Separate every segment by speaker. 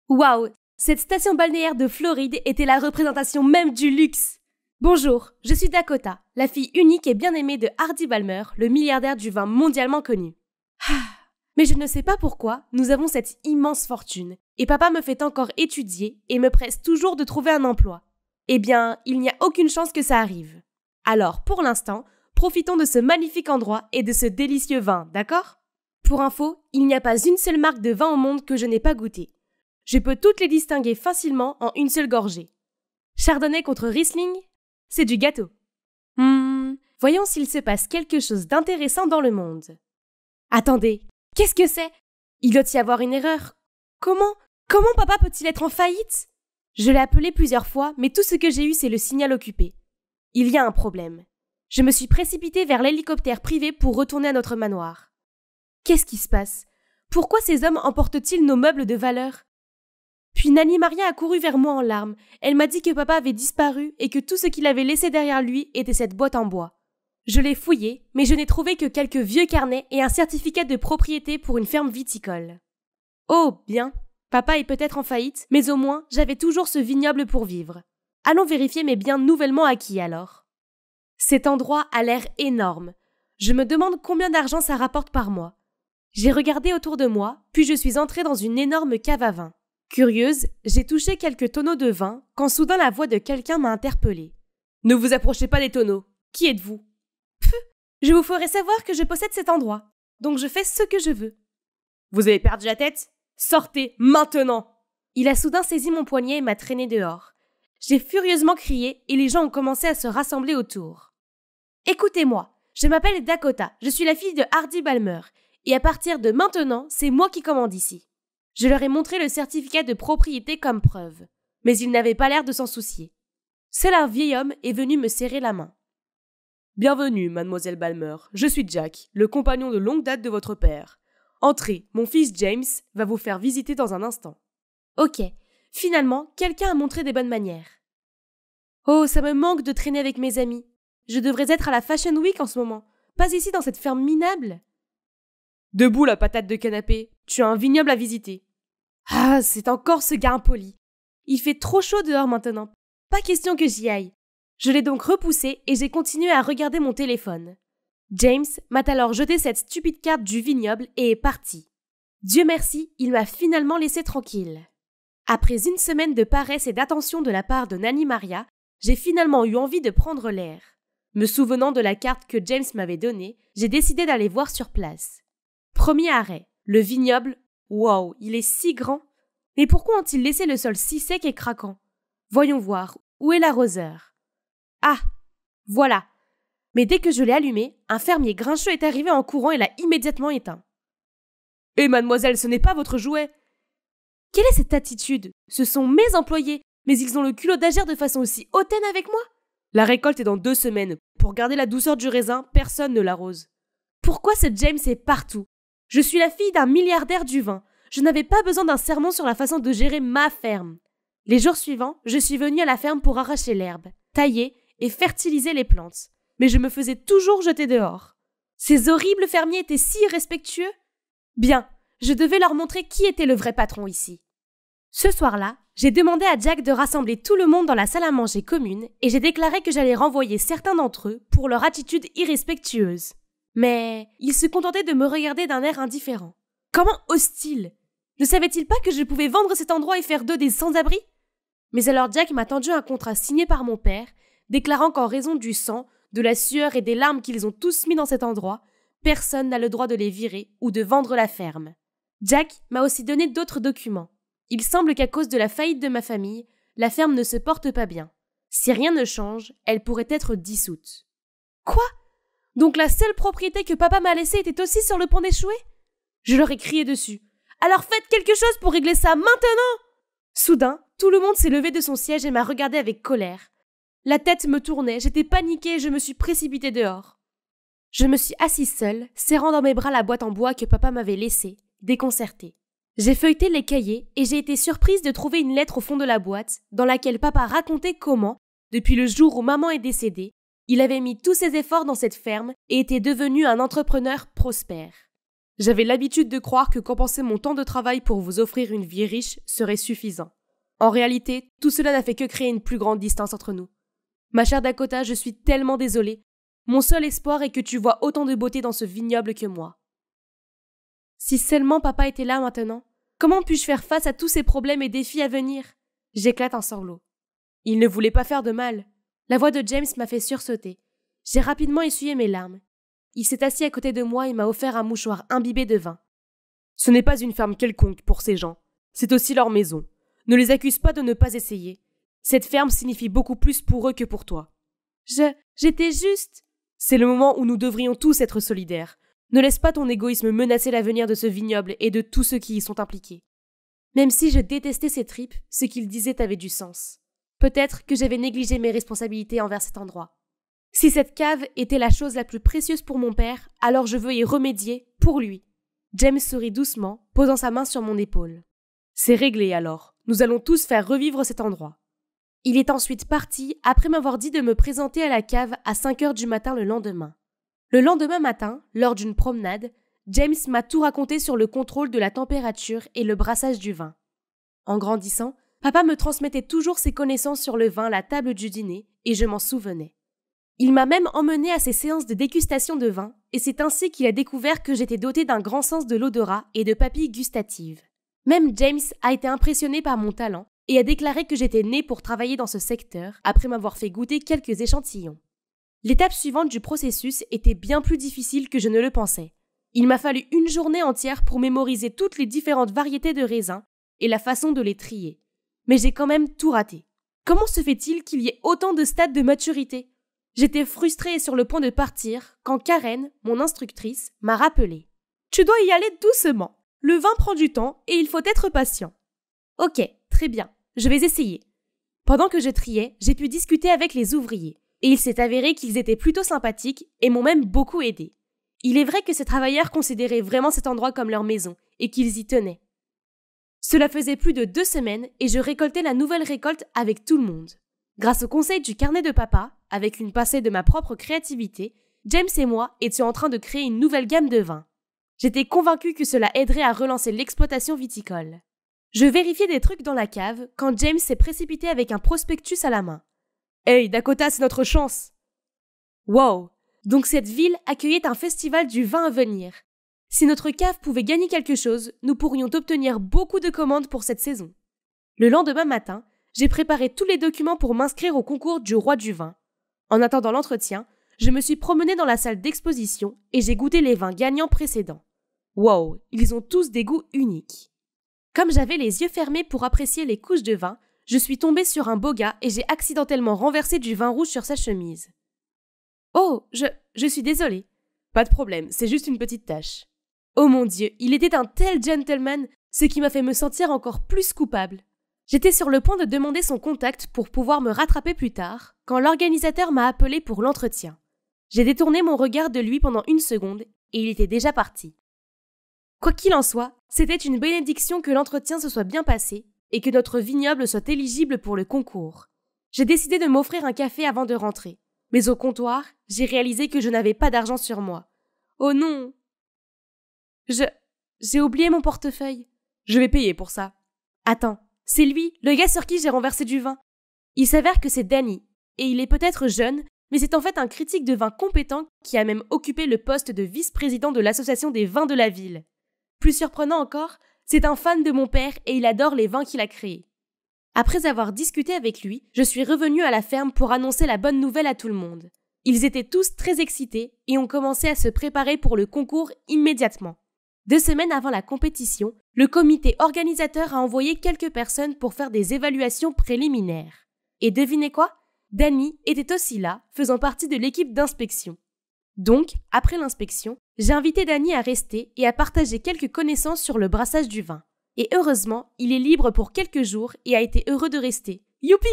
Speaker 1: Waouh! Cette station balnéaire de Floride était la représentation même du luxe! Bonjour, je suis Dakota, la fille unique et bien-aimée de Hardy Balmer, le milliardaire du vin mondialement connu. Mais je ne sais pas pourquoi, nous avons cette immense fortune, et papa me fait encore étudier et me presse toujours de trouver un emploi. Eh bien, il n'y a aucune chance que ça arrive. Alors, pour l'instant, profitons de ce magnifique endroit et de ce délicieux vin, d'accord? Pour info, il n'y a pas une seule marque de vin au monde que je n'ai pas goûté. Je peux toutes les distinguer facilement en une seule gorgée. Chardonnay contre Riesling, c'est du gâteau. Voyons s'il se passe quelque chose d'intéressant dans le monde. Attendez, qu'est-ce que c'est? Il doit y avoir une erreur. Comment papa peut-il être en faillite? Je l'ai appelé plusieurs fois, mais tout ce que j'ai eu, c'est le signal occupé. Il y a un problème. Je me suis précipitée vers l'hélicoptère privé pour retourner à notre manoir. Qu'est-ce qui se passe? Pourquoi ces hommes emportent-ils nos meubles de valeur? Puis Nanny Maria a couru vers moi en larmes. Elle m'a dit que papa avait disparu et que tout ce qu'il avait laissé derrière lui était cette boîte en bois. Je l'ai fouillée, mais je n'ai trouvé que quelques vieux carnets et un certificat de propriété pour une ferme viticole. Oh, bien. Papa est peut-être en faillite, mais au moins, j'avais toujours ce vignoble pour vivre. Allons vérifier mes biens nouvellement acquis alors. Cet endroit a l'air énorme. Je me demande combien d'argent ça rapporte par mois. J'ai regardé autour de moi, puis je suis entrée dans une énorme cave à vin. Curieuse, j'ai touché quelques tonneaux de vin quand soudain la voix de quelqu'un m'a interpellée. « Ne vous approchez pas des tonneaux. Qui êtes-vous » ? « Pff, je vous ferai savoir que je possède cet endroit, donc je fais ce que je veux. »« Vous avez perdu la tête ? Sortez, maintenant !» Il a soudain saisi mon poignet et m'a traîné dehors. J'ai furieusement crié et les gens ont commencé à se rassembler autour. « Écoutez-moi, je m'appelle Dakota, je suis la fille de Hardy Balmer, et à partir de maintenant, c'est moi qui commande ici. » Je leur ai montré le certificat de propriété comme preuve, mais ils n'avaient pas l'air de s'en soucier. Seul un vieil homme est venu me serrer la main. « Bienvenue, mademoiselle Balmer, je suis Jack, le compagnon de longue date de votre père. Entrez, mon fils James va vous faire visiter dans un instant. » Ok, finalement, quelqu'un a montré des bonnes manières. Oh, ça me manque de traîner avec mes amis. Je devrais être à la Fashion Week en ce moment, pas ici dans cette ferme minable. Debout la patate de canapé, tu as un vignoble à visiter. Ah, c'est encore ce gars impoli. Il fait trop chaud dehors maintenant. Pas question que j'y aille. Je l'ai donc repoussé et j'ai continué à regarder mon téléphone. James m'a alors jeté cette stupide carte du vignoble et est parti. Dieu merci, il m'a finalement laissé tranquille. Après une semaine de paresse et d'attention de la part de Nanny Maria, j'ai finalement eu envie de prendre l'air. Me souvenant de la carte que James m'avait donnée, j'ai décidé d'aller voir sur place. Premier arrêt, le vignoble. Wow, il est si grand. Mais pourquoi ont-ils laissé le sol si sec et craquant? Voyons voir, où est l'arroseur? Ah, voilà. Mais dès que je l'ai allumé, un fermier grincheux est arrivé en courant et l'a immédiatement éteint. « Eh mademoiselle, ce n'est pas votre jouet !» Quelle est cette attitude? Ce sont mes employés, mais ils ont le culot d'agir de façon aussi hautaine avec moi? La récolte est dans 2 semaines. Pour garder la douceur du raisin, personne ne l'arrose. Pourquoi ce James est partout? Je suis la fille d'un milliardaire du vin. Je n'avais pas besoin d'un sermon sur la façon de gérer ma ferme. Les jours suivants, je suis venue à la ferme pour arracher l'herbe, tailler et fertiliser les plantes. Mais je me faisais toujours jeter dehors. Ces horribles fermiers étaient si irrespectueux. Bien, je devais leur montrer qui était le vrai patron ici. Ce soir-là, j'ai demandé à Jack de rassembler tout le monde dans la salle à manger commune et j'ai déclaré que j'allais renvoyer certains d'entre eux pour leur attitude irrespectueuse. Mais il se contentait de me regarder d'un air indifférent. Comment hostile! Ne savait-il pas que je pouvais vendre cet endroit et faire d'eux des sans-abri? Mais alors Jack m'a tendu un contrat signé par mon père, déclarant qu'en raison du sang, de la sueur et des larmes qu'ils ont tous mis dans cet endroit, personne n'a le droit de les virer ou de vendre la ferme. Jack m'a aussi donné d'autres documents. Il semble qu'à cause de la faillite de ma famille, la ferme ne se porte pas bien. Si rien ne change, elle pourrait être dissoute. Quoi? Donc la seule propriété que papa m'a laissée était aussi sur le point d'échouer? Je leur ai crié dessus. Alors faites quelque chose pour régler ça maintenant! Soudain, tout le monde s'est levé de son siège et m'a regardé avec colère. La tête me tournait, j'étais paniquée et je me suis précipitée dehors. Je me suis assise seule, serrant dans mes bras la boîte en bois que papa m'avait laissée, déconcertée. J'ai feuilleté les cahiers et j'ai été surprise de trouver une lettre au fond de la boîte dans laquelle papa racontait comment, depuis le jour où maman est décédée, il avait mis tous ses efforts dans cette ferme et était devenu un entrepreneur prospère. J'avais l'habitude de croire que compenser mon temps de travail pour vous offrir une vie riche serait suffisant. En réalité, tout cela n'a fait que créer une plus grande distance entre nous. Ma chère Dakota, je suis tellement désolée. Mon seul espoir est que tu vois autant de beauté dans ce vignoble que moi. Si seulement papa était là maintenant, comment puis-je faire face à tous ces problèmes et défis à venir? J'éclate en sanglots. Il ne voulait pas faire de mal. La voix de James m'a fait sursauter. J'ai rapidement essuyé mes larmes. Il s'est assis à côté de moi et m'a offert un mouchoir imbibé de vin. Ce n'est pas une ferme quelconque pour ces gens. C'est aussi leur maison. Ne les accuse pas de ne pas essayer. Cette ferme signifie beaucoup plus pour eux que pour toi. J'étais juste... C'est le moment où nous devrions tous être solidaires. Ne laisse pas ton égoïsme menacer l'avenir de ce vignoble et de tous ceux qui y sont impliqués. Même si je détestais ces tripes, ce qu'ils disaient avait du sens. Peut-être que j'avais négligé mes responsabilités envers cet endroit. Si cette cave était la chose la plus précieuse pour mon père, alors je veux y remédier pour lui. James sourit doucement, posant sa main sur mon épaule. C'est réglé alors. Nous allons tous faire revivre cet endroit. Il est ensuite parti après m'avoir dit de me présenter à la cave à 5 heures du matin le lendemain. Le lendemain matin, lors d'une promenade, James m'a tout raconté sur le contrôle de la température et le brassage du vin. En grandissant, papa me transmettait toujours ses connaissances sur le vin à la table du dîner et je m'en souvenais. Il m'a même emmené à ses séances de dégustation de vin et c'est ainsi qu'il a découvert que j'étais dotée d'un grand sens de l'odorat et de papilles gustatives. Même James a été impressionné par mon talent et a déclaré que j'étais née pour travailler dans ce secteur après m'avoir fait goûter quelques échantillons. L'étape suivante du processus était bien plus difficile que je ne le pensais. Il m'a fallu une journée entière pour mémoriser toutes les différentes variétés de raisins et la façon de les trier. Mais j'ai quand même tout raté. Comment se fait-il qu'il y ait autant de stades de maturité? J'étais frustrée et sur le point de partir quand Karen, mon instructrice, m'a rappelé. « Tu dois y aller doucement. Le vin prend du temps et il faut être patient. » Ok, très bien, je vais essayer. Pendant que je triais, j'ai pu discuter avec les ouvriers et il s'est avéré qu'ils étaient plutôt sympathiques et m'ont même beaucoup aidé. Il est vrai que ces travailleurs considéraient vraiment cet endroit comme leur maison et qu'ils y tenaient. Cela faisait plus de 2 semaines et je récoltais la nouvelle récolte avec tout le monde. Grâce au conseil du carnet de papa, avec une pincée de ma propre créativité, James et moi étions en train de créer une nouvelle gamme de vins. J'étais convaincue que cela aiderait à relancer l'exploitation viticole. Je vérifiais des trucs dans la cave quand James s'est précipité avec un prospectus à la main. « Hey, Dakota, c'est notre chance !» Wow! Donc cette ville accueillait un festival du vin à venir. Si notre cave pouvait gagner quelque chose, nous pourrions obtenir beaucoup de commandes pour cette saison. Le lendemain matin, j'ai préparé tous les documents pour m'inscrire au concours du roi du vin. En attendant l'entretien, je me suis promenée dans la salle d'exposition et j'ai goûté les vins gagnants précédents. Wow, ils ont tous des goûts uniques. Comme j'avais les yeux fermés pour apprécier les couches de vin, je suis tombée sur un beau gars et j'ai accidentellement renversé du vin rouge sur sa chemise. Oh, je suis désolée. Pas de problème, c'est juste une petite tache. Oh mon Dieu, il était un tel gentleman, ce qui m'a fait me sentir encore plus coupable. J'étais sur le point de demander son contact pour pouvoir me rattraper plus tard, quand l'organisateur m'a appelé pour l'entretien. J'ai détourné mon regard de lui pendant 1 seconde et il était déjà parti. Quoi qu'il en soit, c'était une bénédiction que l'entretien se soit bien passé et que notre vignoble soit éligible pour le concours. J'ai décidé de m'offrir un café avant de rentrer, mais au comptoir, j'ai réalisé que je n'avais pas d'argent sur moi. Oh non! J'ai oublié mon portefeuille. Je vais payer pour ça. Attends, c'est lui, le gars sur qui j'ai renversé du vin. Il s'avère que c'est Danny, et il est peut-être jeune, mais c'est en fait un critique de vin compétent qui a même occupé le poste de vice-président de l'association des vins de la ville. Plus surprenant encore, c'est un fan de mon père et il adore les vins qu'il a créés. Après avoir discuté avec lui, je suis revenue à la ferme pour annoncer la bonne nouvelle à tout le monde. Ils étaient tous très excités et ont commencé à se préparer pour le concours immédiatement. 2 semaines avant la compétition, le comité organisateur a envoyé quelques personnes pour faire des évaluations préliminaires. Et devinez quoi? Danny était aussi là, faisant partie de l'équipe d'inspection. Donc, après l'inspection, j'ai invité Danny à rester et à partager quelques connaissances sur le brassage du vin. Et heureusement, il est libre pour quelques jours et a été heureux de rester. Youpi!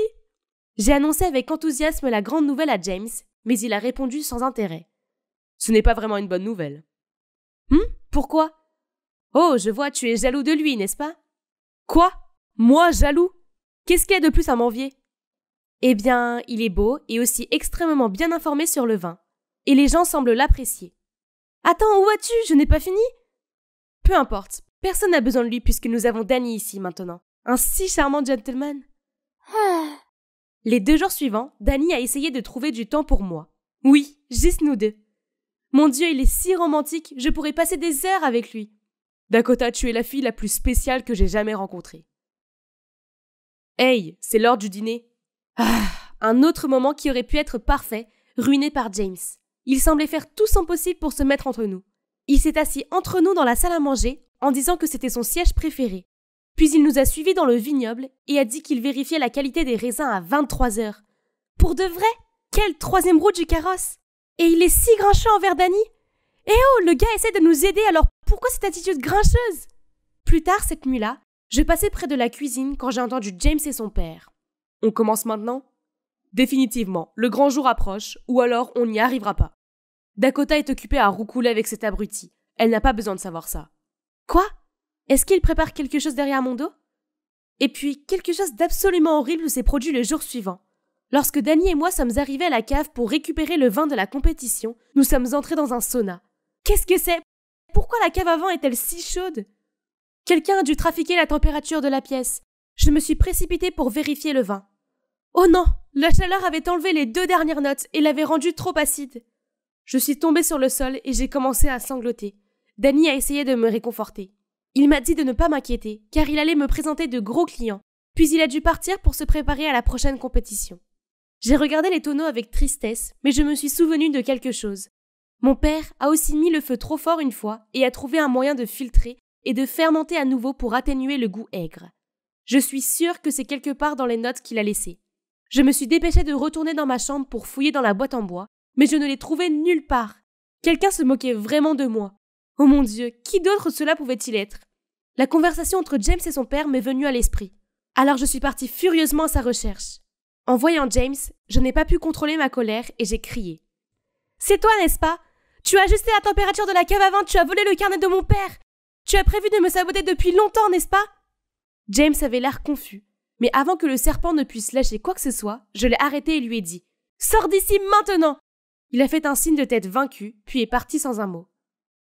Speaker 1: J'ai annoncé avec enthousiasme la grande nouvelle à James, mais il a répondu sans intérêt. Ce n'est pas vraiment une bonne nouvelle. Pourquoi? Oh, je vois, tu es jaloux de lui, n'est-ce pas? Quoi? Moi, jaloux? Qu'est-ce qu'il y a de plus à m'envier? Eh bien, il est beau et aussi extrêmement bien informé sur le vin. Et les gens semblent l'apprécier. Attends, où vas-tu? Je n'ai pas fini? Peu importe, personne n'a besoin de lui puisque nous avons Danny ici maintenant. Un si charmant gentleman. Les 2 jours suivants, Danny a essayé de trouver du temps pour moi. Oui, juste nous 2. Mon Dieu, il est si romantique, je pourrais passer des heures avec lui. Dakota, tu es la fille la plus spéciale que j'ai jamais rencontrée. Hey, c'est l'heure du dîner. Un autre moment qui aurait pu être parfait, ruiné par James. Il semblait faire tout son possible pour se mettre entre nous. Il s'est assis entre nous dans la salle à manger en disant que c'était son siège préféré. Puis il nous a suivis dans le vignoble et a dit qu'il vérifiait la qualité des raisins à 23 heures. Pour de vrai? Quelle 3e roue du carrosse? Et il est si grincheux envers Danny? Eh oh, le gars essaie de nous aider, alors pourquoi cette attitude grincheuse? Plus tard cette nuit-là, je passais près de la cuisine quand j'ai entendu James et son père. On commence maintenant? Définitivement, le grand jour approche, ou alors on n'y arrivera pas. Dakota est occupée à roucouler avec cet abruti. Elle n'a pas besoin de savoir ça. Quoi? Est-ce qu'il prépare quelque chose derrière mon dos? Et puis, quelque chose d'absolument horrible s'est produit le jour suivant. Lorsque Danny et moi sommes arrivés à la cave pour récupérer le vin de la compétition, nous sommes entrés dans un sauna. Qu'est-ce que c'est? Pourquoi la cave à vin est-elle si chaude? Quelqu'un a dû trafiquer la température de la pièce. Je me suis précipitée pour vérifier le vin. Oh non! La chaleur avait enlevé les 2 dernières notes et l'avait rendu trop acide. Je suis tombée sur le sol et j'ai commencé à sangloter. Danny a essayé de me réconforter. Il m'a dit de ne pas m'inquiéter, car il allait me présenter de gros clients, puis il a dû partir pour se préparer à la prochaine compétition. J'ai regardé les tonneaux avec tristesse, mais je me suis souvenue de quelque chose. Mon père a aussi mis le feu trop fort une fois et a trouvé un moyen de filtrer et de fermenter à nouveau pour atténuer le goût aigre. Je suis sûre que c'est quelque part dans les notes qu'il a laissées. Je me suis dépêchée de retourner dans ma chambre pour fouiller dans la boîte en bois, mais je ne l'ai trouvée nulle part. Quelqu'un se moquait vraiment de moi. Oh mon Dieu, qui d'autre cela pouvait-il être? La conversation entre James et son père m'est venue à l'esprit. Alors je suis partie furieusement à sa recherche. En voyant James, je n'ai pas pu contrôler ma colère et j'ai crié. « C'est toi, n'est-ce pas? Tu as ajusté la température de la cave à vin, tu as volé le carnet de mon père! Tu as prévu de me saboter depuis longtemps, n'est-ce pas? » James avait l'air confus, mais avant que le serpent ne puisse lâcher quoi que ce soit, je l'ai arrêté et lui ai dit « Sors d'ici maintenant !» Il a fait un signe de tête vaincu, puis est parti sans un mot.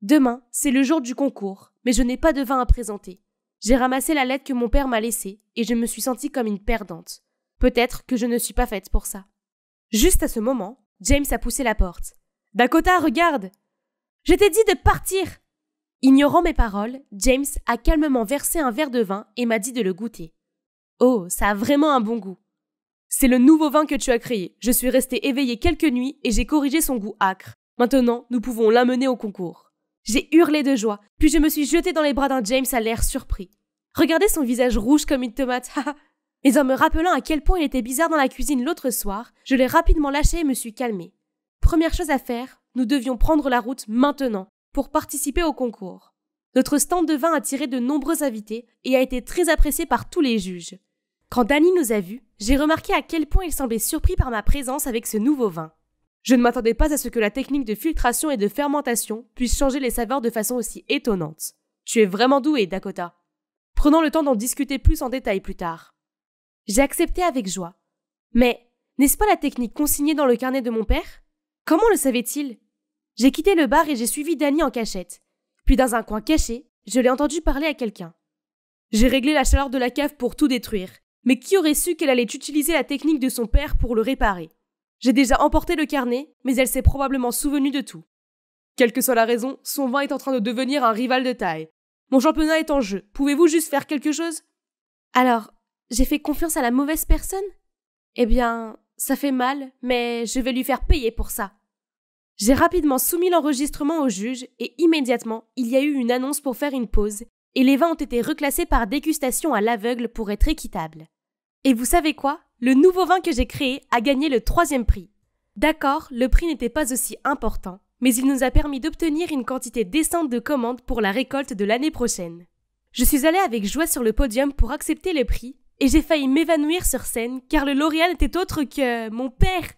Speaker 1: Demain, c'est le jour du concours, mais je n'ai pas de vin à présenter. J'ai ramassé la lettre que mon père m'a laissée et je me suis sentie comme une perdante. Peut-être que je ne suis pas faite pour ça. Juste à ce moment, James a poussé la porte. « Dakota, regarde !»« Je t'ai dit de partir !» Ignorant mes paroles, James a calmement versé un verre de vin et m'a dit de le goûter. Oh, ça a vraiment un bon goût. C'est le nouveau vin que tu as créé. Je suis restée éveillée quelques nuits et j'ai corrigé son goût âcre. Maintenant, nous pouvons l'amener au concours. J'ai hurlé de joie, puis je me suis jetée dans les bras d'un James à l'air surpris. Regardez son visage rouge comme une tomate, Mais en me rappelant à quel point il était bizarre dans la cuisine l'autre soir, je l'ai rapidement lâché et me suis calmée. Première chose à faire, nous devions prendre la route maintenant pour participer au concours. Notre stand de vin a attiré de nombreux invités et a été très apprécié par tous les juges. Quand Danny nous a vus, j'ai remarqué à quel point il semblait surpris par ma présence avec ce nouveau vin. Je ne m'attendais pas à ce que la technique de filtration et de fermentation puisse changer les saveurs de façon aussi étonnante. Tu es vraiment doué, Dakota. Prenons le temps d'en discuter plus en détail plus tard. J'ai accepté avec joie. Mais n'est-ce pas la technique consignée dans le carnet de mon père? Comment le savait-il? J'ai quitté le bar et j'ai suivi Danny en cachette. Puis dans un coin caché, je l'ai entendu parler à quelqu'un. J'ai réglé la chaleur de la cave pour tout détruire. Mais qui aurait su qu'elle allait utiliser la technique de son père pour le réparer? J'ai déjà emporté le carnet, mais elle s'est probablement souvenue de tout. Quelle que soit la raison, son vin est en train de devenir un rival de taille. Mon championnat est en jeu. Pouvez-vous juste faire quelque chose? Alors, j'ai fait confiance à la mauvaise personne? Eh bien, ça fait mal, mais je vais lui faire payer pour ça. J'ai rapidement soumis l'enregistrement au juge et immédiatement, il y a eu une annonce pour faire une pause et les vins ont été reclassés par dégustation à l'aveugle pour être équitables. Et vous savez quoi? Le nouveau vin que j'ai créé a gagné le 3e prix. D'accord, le prix n'était pas aussi important, mais il nous a permis d'obtenir une quantité décente de commandes pour la récolte de l'année prochaine. Je suis allée avec joie sur le podium pour accepter le prix et j'ai failli m'évanouir sur scène car le lauréat n'était autre que mon père.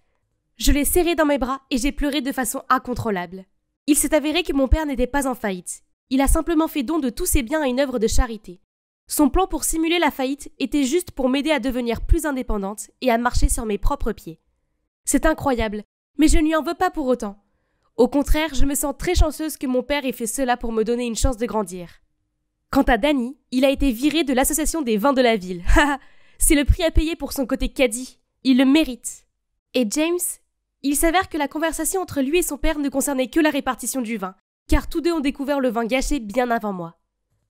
Speaker 1: Je l'ai serré dans mes bras et j'ai pleuré de façon incontrôlable. Il s'est avéré que mon père n'était pas en faillite. Il a simplement fait don de tous ses biens à une œuvre de charité. Son plan pour simuler la faillite était juste pour m'aider à devenir plus indépendante et à marcher sur mes propres pieds. C'est incroyable, mais je ne lui en veux pas pour autant. Au contraire, je me sens très chanceuse que mon père ait fait cela pour me donner une chance de grandir. Quant à Danny, il a été viré de l'association des vins de la ville. C'est le prix à payer pour son côté caddie. Il le mérite. Et James, il s'avère que la conversation entre lui et son père ne concernait que la répartition du vin, car tous deux ont découvert le vin gâché bien avant moi.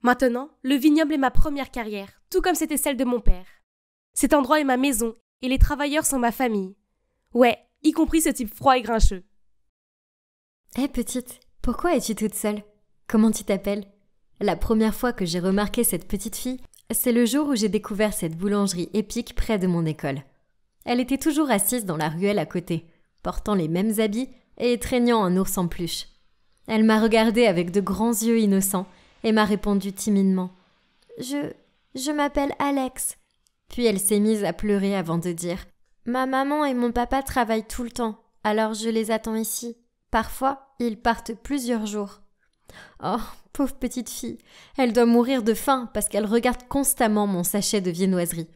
Speaker 1: Maintenant, le vignoble est ma première carrière, tout comme c'était celle de mon père. Cet endroit est ma maison, et les travailleurs sont ma famille. Ouais, y compris ce type froid et grincheux.
Speaker 2: Hé petite, pourquoi es-tu toute seule? Comment tu t'appelles? La première fois que j'ai remarqué cette petite fille, c'est le jour où j'ai découvert cette boulangerie épique près de mon école. Elle était toujours assise dans la ruelle à côté, portant les mêmes habits et traînant un ours en peluche. Elle m'a regardée avec de grands yeux innocents et m'a répondu timidement « Je m'appelle Alex ». Puis elle s'est mise à pleurer avant de dire « Ma maman et mon papa travaillent tout le temps, alors je les attends ici. Parfois, ils partent plusieurs jours. » Oh, pauvre petite fille, elle doit mourir de faim parce qu'elle regarde constamment mon sachet de viennoiserie.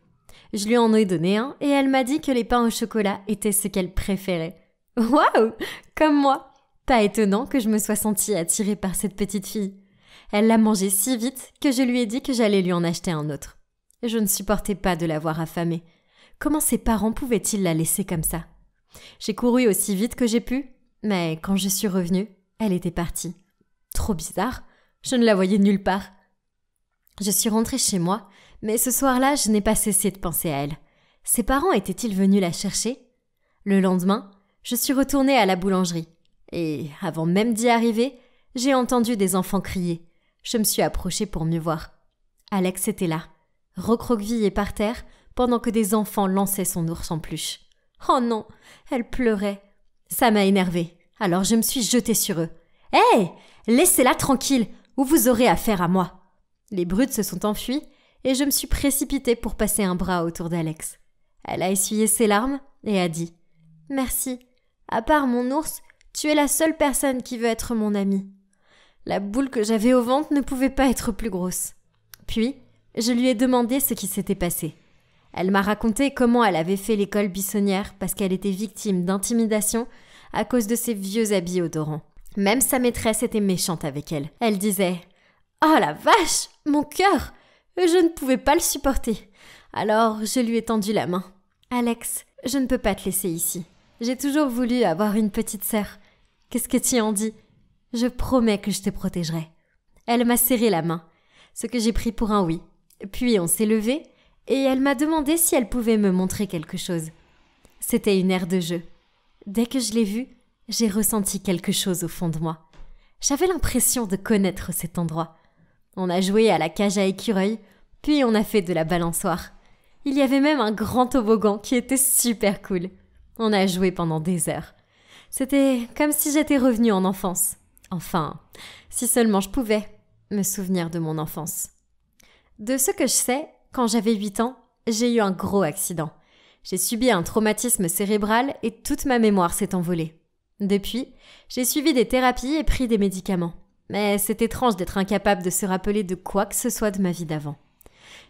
Speaker 2: Je lui en ai donné un et elle m'a dit que les pains au chocolat étaient ce qu'elle préférait. Waouh, comme moi. Pas étonnant que je me sois sentie attirée par cette petite fille. Elle l'a mangé si vite que je lui ai dit que j'allais lui en acheter un autre. Je ne supportais pas de la voir affamée. Comment ses parents pouvaient-ils la laisser comme ça? J'ai couru aussi vite que j'ai pu, mais quand je suis revenue, elle était partie. Trop bizarre, je ne la voyais nulle part. Je suis rentrée chez moi, mais ce soir-là, je n'ai pas cessé de penser à elle. Ses parents étaient-ils venus la chercher? Le lendemain, je suis retournée à la boulangerie. Et avant même d'y arriver, j'ai entendu des enfants crier. Je me suis approchée pour mieux voir. Alex était là, recroquevillé par terre, pendant que des enfants lançaient son ours en peluche. Oh non, elle pleurait. Ça m'a énervée, alors je me suis jetée sur eux. « Hé, laissez-la tranquille, ou vous aurez affaire à moi !» Les brutes se sont enfuies, et je me suis précipitée pour passer un bras autour d'Alex. Elle a essuyé ses larmes et a dit « Merci, à part mon ours, tu es la seule personne qui veut être mon amie. » La boule que j'avais au ventre ne pouvait pas être plus grosse. Puis, je lui ai demandé ce qui s'était passé. Elle m'a raconté comment elle avait fait l'école buissonnière parce qu'elle était victime d'intimidation à cause de ses vieux habits odorants. Même sa maîtresse était méchante avec elle. Elle disait « Oh la vache, mon cœur ! Je ne pouvais pas le supporter. » Alors, je lui ai tendu la main. « Alex, je ne peux pas te laisser ici. J'ai toujours voulu avoir une petite sœur. Qu'est-ce que tu en dis? Je promets que je te protégerai. » Elle m'a serré la main, ce que j'ai pris pour un oui. Puis on s'est levé et elle m'a demandé si elle pouvait me montrer quelque chose. C'était une aire de jeu. Dès que je l'ai vue, j'ai ressenti quelque chose au fond de moi. J'avais l'impression de connaître cet endroit. On a joué à la cage à écureuils, puis on a fait de la balançoire. Il y avait même un grand toboggan qui était super cool. On a joué pendant des heures. C'était comme si j'étais revenue en enfance. Enfin, si seulement je pouvais me souvenir de mon enfance. De ce que je sais, quand j'avais 8 ans, j'ai eu un gros accident. J'ai subi un traumatisme cérébral et toute ma mémoire s'est envolée. Depuis, j'ai suivi des thérapies et pris des médicaments. Mais c'est étrange d'être incapable de se rappeler de quoi que ce soit de ma vie d'avant.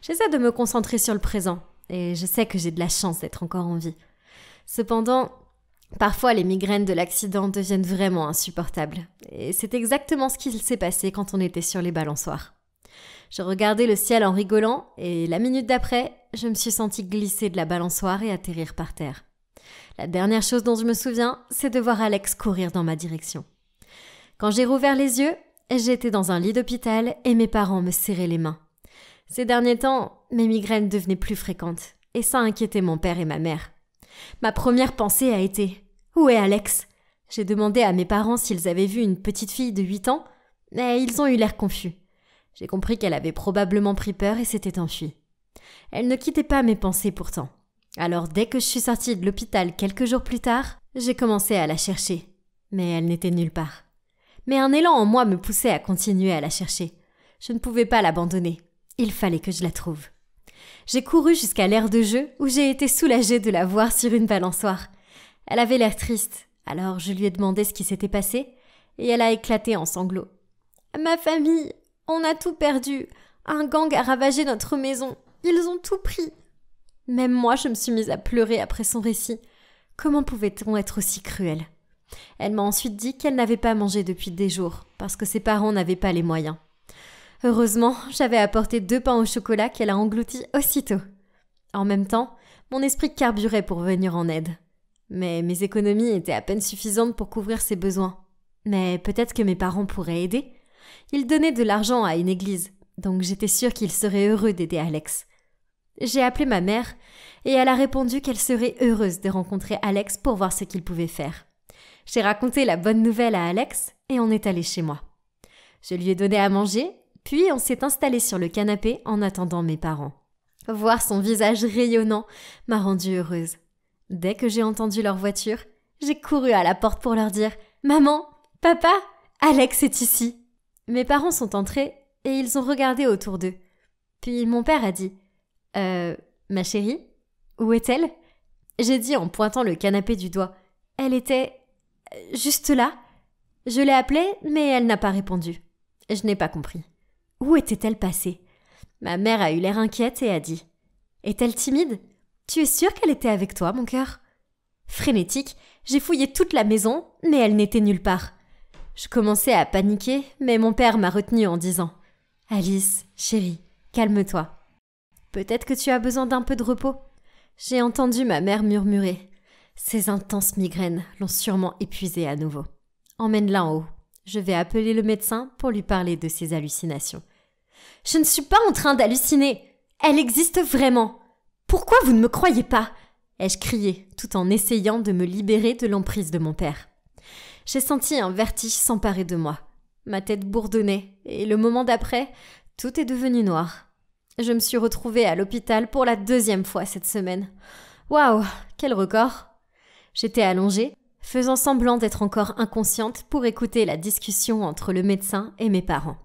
Speaker 2: J'essaie de me concentrer sur le présent et je sais que j'ai de la chance d'être encore en vie. Cependant, parfois les migraines de l'accident deviennent vraiment insupportables. Et c'est exactement ce qui s'est passé quand on était sur les balançoires. Je regardais le ciel en rigolant et la minute d'après, je me suis sentie glisser de la balançoire et atterrir par terre. La dernière chose dont je me souviens, c'est de voir Alex courir dans ma direction. Quand j'ai rouvert les yeux, j'étais dans un lit d'hôpital et mes parents me serraient les mains. Ces derniers temps, mes migraines devenaient plus fréquentes et ça inquiétait mon père et ma mère. Ma première pensée a été « Où est Alex ?» J'ai demandé à mes parents s'ils avaient vu une petite fille de 8 ans, mais ils ont eu l'air confus. J'ai compris qu'elle avait probablement pris peur et s'était enfuie. Elle ne quittait pas mes pensées pourtant. Alors dès que je suis sortie de l'hôpital quelques jours plus tard, j'ai commencé à la chercher. Mais elle n'était nulle part. Mais un élan en moi me poussait à continuer à la chercher. Je ne pouvais pas l'abandonner. Il fallait que je la trouve. J'ai couru jusqu'à l'aire de jeu où j'ai été soulagée de la voir sur une balançoire. Elle avait l'air triste, alors je lui ai demandé ce qui s'était passé et elle a éclaté en sanglots. « Ma famille, on a tout perdu. Un gang a ravagé notre maison. Ils ont tout pris. » Même moi, je me suis mise à pleurer après son récit. Comment pouvait-on être aussi cruel? Elle m'a ensuite dit qu'elle n'avait pas mangé depuis des jours parce que ses parents n'avaient pas les moyens. Heureusement, j'avais apporté 2 pains au chocolat qu'elle a engloutis aussitôt. En même temps, mon esprit carburait pour venir en aide. Mais mes économies étaient à peine suffisantes pour couvrir ses besoins. Mais peut-être que mes parents pourraient aider. Ils donnaient de l'argent à une église, donc j'étais sûre qu'ils seraient heureux d'aider Alex. J'ai appelé ma mère et elle a répondu qu'elle serait heureuse de rencontrer Alex pour voir ce qu'il pouvait faire. J'ai raconté la bonne nouvelle à Alex et on est allé chez moi. Je lui ai donné à manger, puis on s'est installé sur le canapé en attendant mes parents. Voir son visage rayonnant m'a rendue heureuse. Dès que j'ai entendu leur voiture, j'ai couru à la porte pour leur dire « Maman, papa, Alex est ici !» Mes parents sont entrés et ils ont regardé autour d'eux. Puis mon père a dit « ma chérie, où est-elle ?» J'ai dit en pointant le canapé du doigt « Elle était juste là !» Je l'ai appelée, mais elle n'a pas répondu. Je n'ai pas compris. Où était-elle passée ? Ma mère a eu l'air inquiète et a dit « Est-elle timide ? Tu es sûre qu'elle était avec toi, mon cœur ?» Frénétique, j'ai fouillé toute la maison, mais elle n'était nulle part. Je commençais à paniquer, mais mon père m'a retenue en disant « Alice, chérie, calme-toi. Peut-être que tu as besoin d'un peu de repos. » J'ai entendu ma mère murmurer. Ces intenses migraines l'ont sûrement épuisée à nouveau. Emmène-la en haut. Je vais appeler le médecin pour lui parler de ses hallucinations. « Je ne suis pas en train d'halluciner. Elle existe vraiment. Pourquoi vous ne me croyez pas ?» ai-je crié, tout en essayant de me libérer de l'emprise de mon père. J'ai senti un vertige s'emparer de moi. Ma tête bourdonnait et le moment d'après, tout est devenu noir. Je me suis retrouvée à l'hôpital pour la 2e fois cette semaine. Waouh, quel record! J'étais allongée, faisant semblant d'être encore inconsciente pour écouter la discussion entre le médecin et mes parents.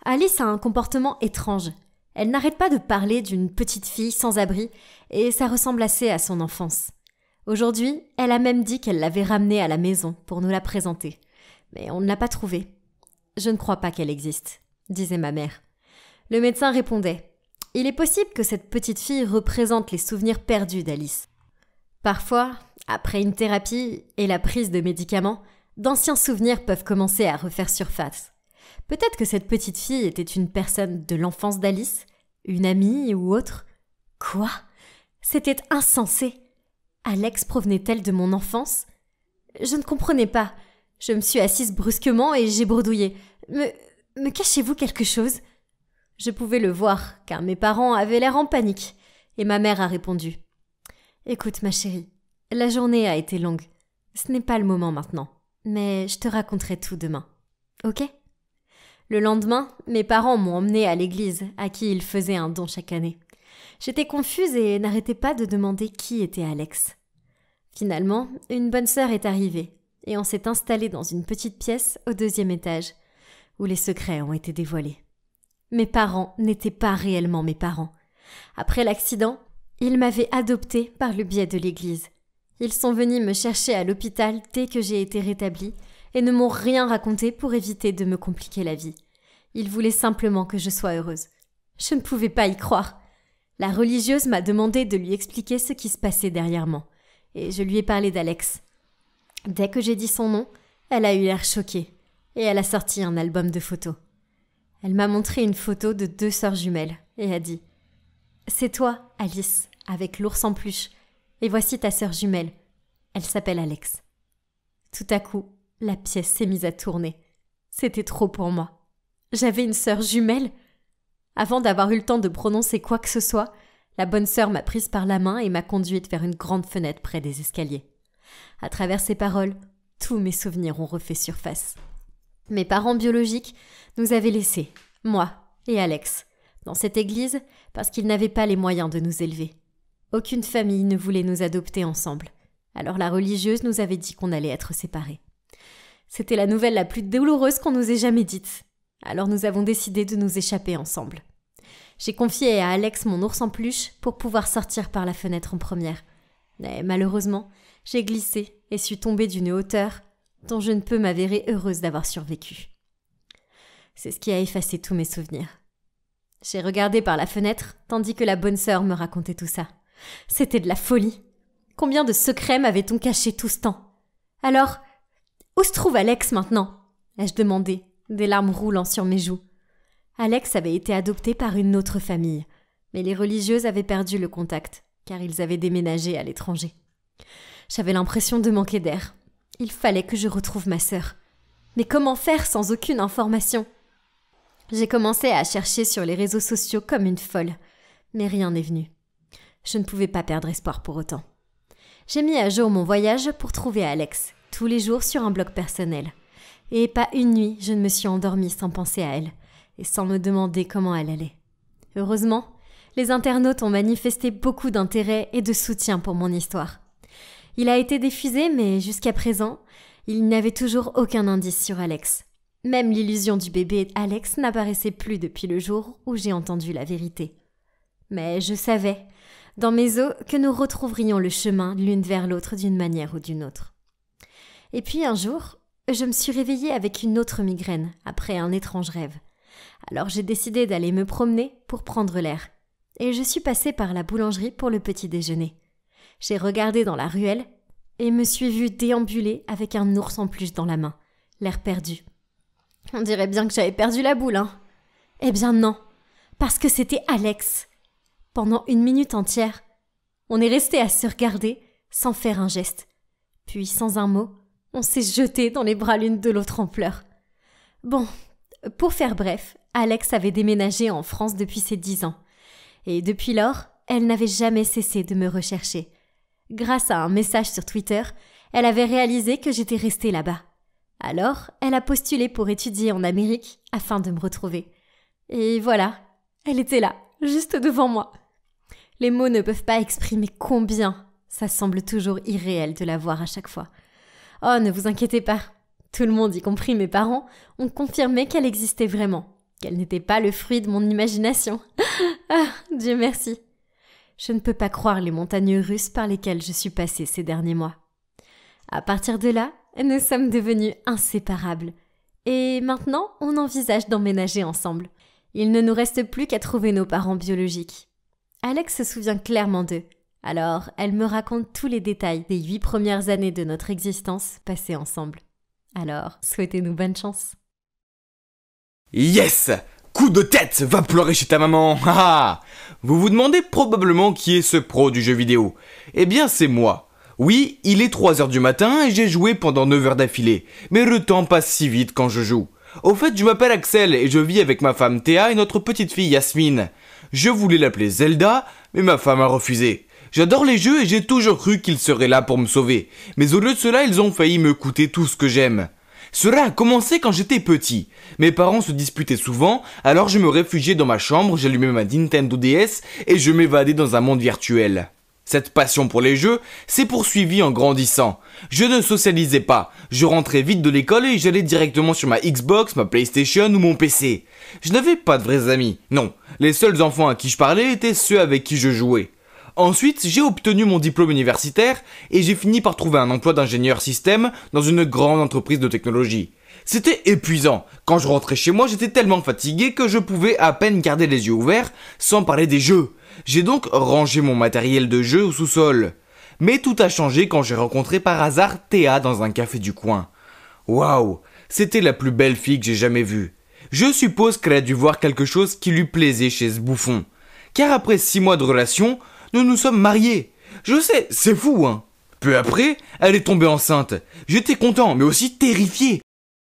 Speaker 2: Alice a un comportement étrange. Elle n'arrête pas de parler d'une petite fille sans abri et ça ressemble assez à son enfance. Aujourd'hui, elle a même dit qu'elle l'avait ramenée à la maison pour nous la présenter. Mais on ne l'a pas trouvée. « Je ne crois pas qu'elle existe », disait ma mère. Le médecin répondait « Il est possible que cette petite fille représente les souvenirs perdus d'Alice. Parfois, après une thérapie et la prise de médicaments, d'anciens souvenirs peuvent commencer à refaire surface. Peut-être que cette petite fille était une personne de l'enfance d'Alice, une amie ou autre. Quoi ? C'était insensé. Alex provenait-elle de mon enfance ? Je ne comprenais pas. Je me suis assise brusquement et j'ai bredouillé. Me cachez-vous quelque chose ? Je pouvais le voir, car mes parents avaient l'air en panique, et ma mère a répondu. Écoute, ma chérie, la journée a été longue. Ce n'est pas le moment maintenant, mais je te raconterai tout demain. Ok ? Le lendemain, mes parents m'ont emmenée à l'église, à qui ils faisaient un don chaque année. J'étais confuse et n'arrêtais pas de demander qui était Alex. Finalement, une bonne sœur est arrivée, et on s'est installé dans une petite pièce au 2e étage, où les secrets ont été dévoilés. Mes parents n'étaient pas réellement mes parents. Après l'accident, ils m'avaient adoptée par le biais de l'église. Ils sont venus me chercher à l'hôpital dès que j'ai été rétablie et ne m'ont rien raconté pour éviter de me compliquer la vie. Ils voulaient simplement que je sois heureuse. Je ne pouvais pas y croire. La religieuse m'a demandé de lui expliquer ce qui se passait derrière moi, et je lui ai parlé d'Alex. Dès que j'ai dit son nom, elle a eu l'air choquée, et elle a sorti un album de photos. Elle m'a montré une photo de 2 sœurs jumelles, et a dit « C'est toi, Alice, avec l'ours en peluche, et voici ta sœur jumelle. Elle s'appelle Alex. » Tout à coup, la pièce s'est mise à tourner. C'était trop pour moi. J'avais une sœur jumelle. Avant d'avoir eu le temps de prononcer quoi que ce soit, la bonne sœur m'a prise par la main et m'a conduite vers une grande fenêtre près des escaliers. À travers ces paroles, tous mes souvenirs ont refait surface. Mes parents biologiques nous avaient laissés, moi et Alex, dans cette église parce qu'ils n'avaient pas les moyens de nous élever. Aucune famille ne voulait nous adopter ensemble. Alors la religieuse nous avait dit qu'on allait être séparés. C'était la nouvelle la plus douloureuse qu'on nous ait jamais dite. Alors nous avons décidé de nous échapper ensemble. J'ai confié à Alex mon ours en peluche pour pouvoir sortir par la fenêtre en première. Mais malheureusement, j'ai glissé et suis tombée d'une hauteur dont je ne peux m'avérer heureuse d'avoir survécu. C'est ce qui a effacé tous mes souvenirs. J'ai regardé par la fenêtre tandis que la bonne sœur me racontait tout ça. C'était de la folie. Combien de secrets m'avait-on caché tout ce temps ? Alors, où se trouve Alex maintenant ? ai-je demandé, des larmes roulant sur mes joues. Alex avait été adopté par une autre famille, mais les religieuses avaient perdu le contact, car ils avaient déménagé à l'étranger. J'avais l'impression de manquer d'air. Il fallait que je retrouve ma sœur. Mais comment faire sans aucune information ? J'ai commencé à chercher sur les réseaux sociaux comme une folle, mais rien n'est venu. Je ne pouvais pas perdre espoir pour autant. J'ai mis à jour mon voyage pour trouver Alex, tous les jours sur un blog personnel. Et pas une nuit, je ne me suis endormie sans penser à elle, et sans me demander comment elle allait. Heureusement, les internautes ont manifesté beaucoup d'intérêt et de soutien pour mon histoire. Il a été diffusé, mais jusqu'à présent, il n'avait toujours aucun indice sur Alex. Même l'illusion du bébé Alex n'apparaissait plus depuis le jour où j'ai entendu la vérité. Mais je savais, dans mes os, que nous retrouverions le chemin l'une vers l'autre d'une manière ou d'une autre. Et puis un jour, je me suis réveillée avec une autre migraine, après un étrange rêve. Alors j'ai décidé d'aller me promener pour prendre l'air. Et je suis passée par la boulangerie pour le petit déjeuner. J'ai regardé dans la ruelle et me suis vue déambuler avec un ours en peluche dans la main, l'air perdu. On dirait bien que j'avais perdu la boule, hein. Eh bien non, parce que c'était Alex. Pendant 1 minute entière, on est resté à se regarder sans faire un geste. Puis, sans un mot, on s'est jeté dans les bras l'une de l'autre en pleurs. Bon, pour faire bref, Alex avait déménagé en France depuis ses 10 ans. Et depuis lors, elle n'avait jamais cessé de me rechercher. Grâce à un message sur Twitter, elle avait réalisé que j'étais restée là-bas. Alors, elle a postulé pour étudier en Amérique afin de me retrouver. Et voilà, elle était là, juste devant moi. Les mots ne peuvent pas exprimer combien ça semble toujours irréel de la voir à chaque fois. Oh, ne vous inquiétez pas. Tout le monde, y compris mes parents, ont confirmé qu'elle existait vraiment, qu'elle n'était pas le fruit de mon imagination. Ah, Dieu merci. Je ne peux pas croire les montagnes russes par lesquelles je suis passée ces derniers mois. À partir de là, nous sommes devenus inséparables. Et maintenant, on envisage d'emménager ensemble. Il ne nous reste plus qu'à trouver nos parents biologiques. Alex se souvient clairement d'eux. Alors, elle me raconte tous les détails des 8 premières années de notre existence passées ensemble. Alors, souhaitez-nous bonne chance.
Speaker 3: Yes! Coup de tête! Va pleurer chez ta maman! Ah! Vous vous demandez probablement qui est ce pro du jeu vidéo. Eh bien, c'est moi. Oui, il est 3h du matin et j'ai joué pendant 9 heures d'affilée. Mais le temps passe si vite quand je joue. Au fait, je m'appelle Axel et je vis avec ma femme Théa et notre petite fille Yasmine. Je voulais l'appeler Zelda, mais ma femme a refusé. J'adore les jeux et j'ai toujours cru qu'ils seraient là pour me sauver. Mais au lieu de cela, ils ont failli me coûter tout ce que j'aime. Cela a commencé quand j'étais petit. Mes parents se disputaient souvent, alors je me réfugiais dans ma chambre, j'allumais ma Nintendo DS et je m'évadais dans un monde virtuel. Cette passion pour les jeux s'est poursuivie en grandissant. Je ne socialisais pas, je rentrais vite de l'école et j'allais directement sur ma Xbox, ma PlayStation ou mon PC. Je n'avais pas de vrais amis, non. Les seuls enfants à qui je parlais étaient ceux avec qui je jouais. Ensuite, j'ai obtenu mon diplôme universitaire et j'ai fini par trouver un emploi d'ingénieur système dans une grande entreprise de technologie. C'était épuisant. Quand je rentrais chez moi, j'étais tellement fatigué que je pouvais à peine garder les yeux ouverts sans parler des jeux. J'ai donc rangé mon matériel de jeu au sous-sol. Mais tout a changé quand j'ai rencontré par hasard Théa dans un café du coin. Waouh, c'était la plus belle fille que j'ai jamais vue. Je suppose qu'elle a dû voir quelque chose qui lui plaisait chez ce bouffon. Car après 6 mois de relation, nous nous sommes mariés. Je sais, c'est fou, hein. Peu après, elle est tombée enceinte. J'étais content, mais aussi terrifié.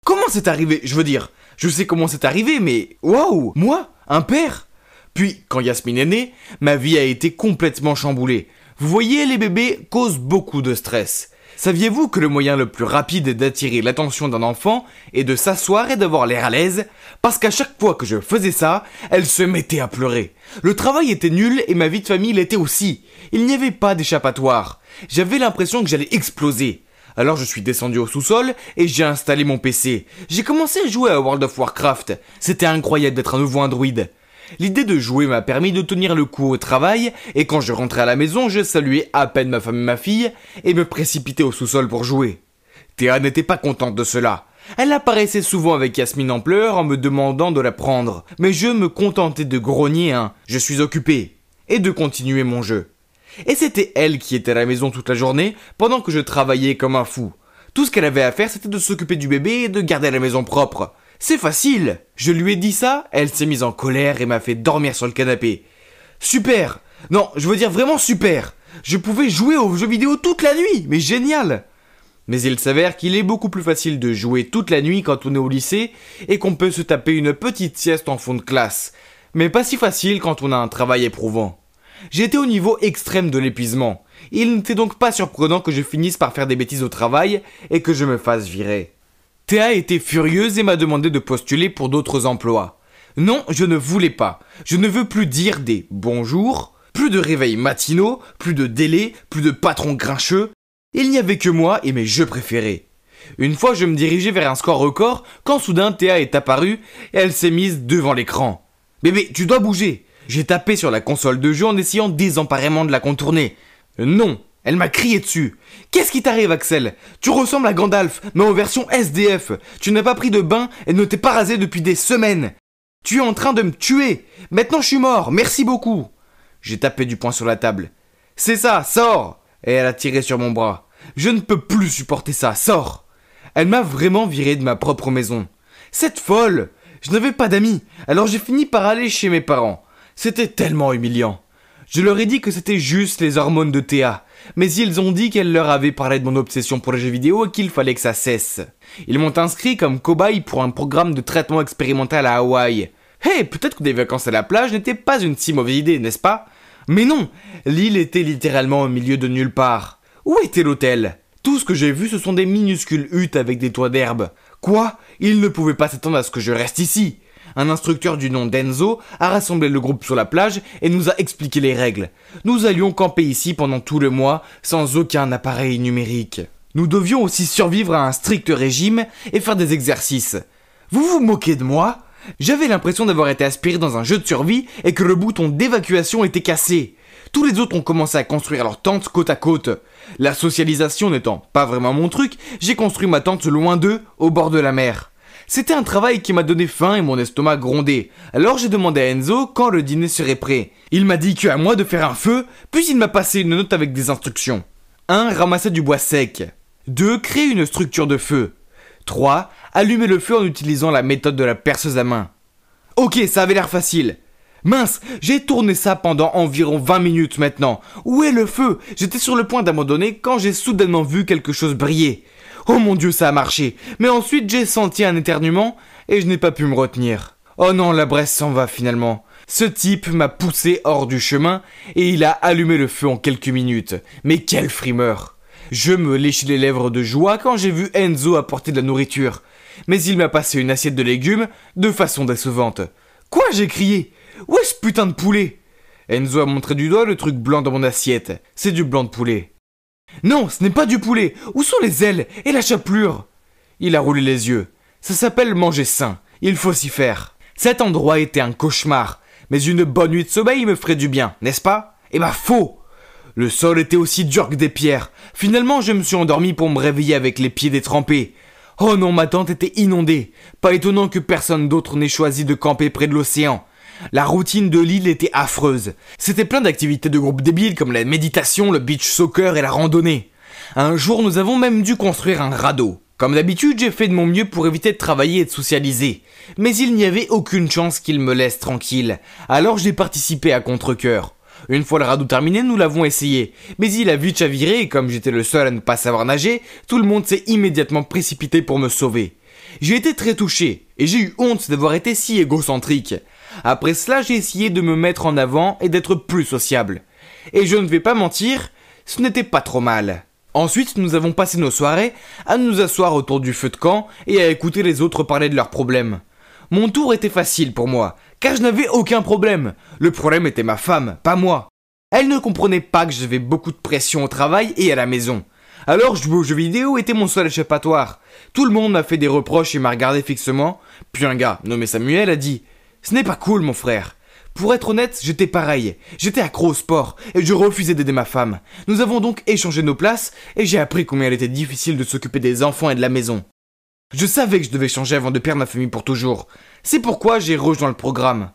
Speaker 3: Comment c'est arrivé? Je veux dire, je sais comment c'est arrivé, mais waouh, moi, un père? Puis, quand Yasmine est née, ma vie a été complètement chamboulée. Vous voyez, les bébés causent beaucoup de stress. Saviez-vous que le moyen le plus rapide d'attirer l'attention d'un enfant est de s'asseoir et d'avoir l'air à l'aise? Parce qu'à chaque fois que je faisais ça, elle se mettait à pleurer. Le travail était nul et ma vie de famille l'était aussi. Il n'y avait pas d'échappatoire. J'avais l'impression que j'allais exploser. Alors je suis descendu au sous-sol et j'ai installé mon PC. J'ai commencé à jouer à World of Warcraft. C'était incroyable d'être un nouveau android. L'idée de jouer m'a permis de tenir le coup au travail, et quand je rentrais à la maison, je saluais à peine ma femme et ma fille, et me précipitais au sous-sol pour jouer. Théa n'était pas contente de cela. Elle apparaissait souvent avec Yasmine en pleurs en me demandant de la prendre, mais je me contentais de grogner un « je suis occupé » et de continuer mon jeu. Et c'était elle qui était à la maison toute la journée, pendant que je travaillais comme un fou. Tout ce qu'elle avait à faire, c'était de s'occuper du bébé et de garder la maison propre. C'est facile. Je lui ai dit ça, elle s'est mise en colère et m'a fait dormir sur le canapé. Super. Non, je veux dire vraiment super. Je pouvais jouer aux jeux vidéo toute la nuit, mais génial. Mais il s'avère qu'il est beaucoup plus facile de jouer toute la nuit quand on est au lycée et qu'on peut se taper une petite sieste en fond de classe. Mais pas si facile quand on a un travail éprouvant. J'étais au niveau extrême de l'épuisement. Il n'était donc pas surprenant que je finisse par faire des bêtises au travail et que je me fasse virer. Théa était furieuse et m'a demandé de postuler pour d'autres emplois. Non, je ne voulais pas. Je ne veux plus dire des bonjours, plus de réveils matinaux, plus de délais, plus de patrons grincheux. Il n'y avait que moi et mes jeux préférés. Une fois, je me dirigeais vers un score record quand soudain Théa est apparue et elle s'est mise devant l'écran. « Bébé, tu dois bouger !» J'ai tapé sur la console de jeu en essayant désemparément de la contourner. Non, elle m'a crié dessus. « Qu'est-ce qui t'arrive, Axel ? Tu ressembles à Gandalf, mais en version SDF. Tu n'as pas pris de bain et ne t'es pas rasé depuis des semaines. Tu es en train de me tuer. Maintenant je suis mort, merci beaucoup. » J'ai tapé du poing sur la table. « C'est ça, sors !» Et elle a tiré sur mon bras. « Je ne peux plus supporter ça, sors !» Elle m'a vraiment viré de ma propre maison. Cette folle ! Je n'avais pas d'amis, alors j'ai fini par aller chez mes parents. C'était tellement humiliant. Je leur ai dit que c'était juste les hormones de Théa, mais ils ont dit qu'elle leur avait parlé de mon obsession pour les jeux vidéo et qu'il fallait que ça cesse. Ils m'ont inscrit comme cobaye pour un programme de traitement expérimental à Hawaï. Hey, peut-être que des vacances à la plage n'étaient pas une si mauvaise idée, n'est-ce pas ? Mais non, l'île était littéralement au milieu de nulle part. Où était l'hôtel ? Tout ce que j'ai vu, ce sont des minuscules huttes avec des toits d'herbe. Quoi ? Ils ne pouvaient pas s'attendre à ce que je reste ici. Un instructeur du nom d'Enzo a rassemblé le groupe sur la plage et nous a expliqué les règles. Nous allions camper ici pendant tout le mois, sans aucun appareil numérique. Nous devions aussi survivre à un strict régime et faire des exercices. Vous vous moquez de moi ? J'avais l'impression d'avoir été aspiré dans un jeu de survie et que le bouton d'évacuation était cassé. Tous les autres ont commencé à construire leurs tentes côte à côte. La socialisation n'étant pas vraiment mon truc, j'ai construit ma tente loin d'eux, au bord de la mer. C'était un travail qui m'a donné faim et mon estomac grondait. Alors j'ai demandé à Enzo quand le dîner serait prêt. Il m'a dit qu'à moi de faire un feu, puis il m'a passé une note avec des instructions. 1. Ramasser du bois sec. 2. Créer une structure de feu. 3. Allumer le feu en utilisant la méthode de la perceuse à main. Ok, ça avait l'air facile. Mince, j'ai tourné ça pendant environ 20 minutes maintenant. Où est le feu ? J'étais sur le point d'abandonner quand j'ai soudainement vu quelque chose briller. Oh mon Dieu, ça a marché. Mais ensuite, j'ai senti un éternuement et je n'ai pas pu me retenir. Oh non, la braise s'en va finalement. Ce type m'a poussé hors du chemin et il a allumé le feu en quelques minutes. Mais quelle frimeur ! Je me léchais les lèvres de joie quand j'ai vu Enzo apporter de la nourriture. Mais il m'a passé une assiette de légumes de façon décevante. Quoi ? J'ai crié. Où est ce putain de poulet ? Enzo a montré du doigt le truc blanc dans mon assiette. C'est du blanc de poulet. Non, ce n'est pas du poulet. Où sont les ailes et la chapelure ? Il a roulé les yeux. Ça s'appelle manger sain. Il faut s'y faire. Cet endroit était un cauchemar. Mais une bonne nuit de sommeil me ferait du bien, n'est-ce pas ? Eh ben faux ! Le sol était aussi dur que des pierres. Finalement, je me suis endormi pour me réveiller avec les pieds détrempés. Oh non, ma tente était inondée. Pas étonnant que personne d'autre n'ait choisi de camper près de l'océan. La routine de l'île était affreuse. C'était plein d'activités de groupe débiles comme la méditation, le beach soccer et la randonnée. Un jour, nous avons même dû construire un radeau. Comme d'habitude, j'ai fait de mon mieux pour éviter de travailler et de socialiser. Mais il n'y avait aucune chance qu'il me laisse tranquille. Alors j'ai participé à contre-cœur. Une fois le radeau terminé, nous l'avons essayé. Mais il a vite chaviré et comme j'étais le seul à ne pas savoir nager, tout le monde s'est immédiatement précipité pour me sauver. J'ai été très touché et j'ai eu honte d'avoir été si égocentrique. Après cela, j'ai essayé de me mettre en avant et d'être plus sociable. Et je ne vais pas mentir, ce n'était pas trop mal. Ensuite, nous avons passé nos soirées à nous asseoir autour du feu de camp et à écouter les autres parler de leurs problèmes. Mon tour était facile pour moi, car je n'avais aucun problème. Le problème était ma femme, pas moi. Elle ne comprenait pas que j'avais beaucoup de pression au travail et à la maison. Alors jouer aux jeux vidéo était mon seul échappatoire. Tout le monde m'a fait des reproches et m'a regardé fixement. Puis un gars, nommé Samuel, a dit « Ce n'est pas cool, mon frère. » Pour être honnête, j'étais pareil. J'étais accro au sport et je refusais d'aider ma femme. Nous avons donc échangé nos places et j'ai appris combien elle était difficile de s'occuper des enfants et de la maison. Je savais que je devais changer avant de perdre ma famille pour toujours. C'est pourquoi j'ai rejoint le programme.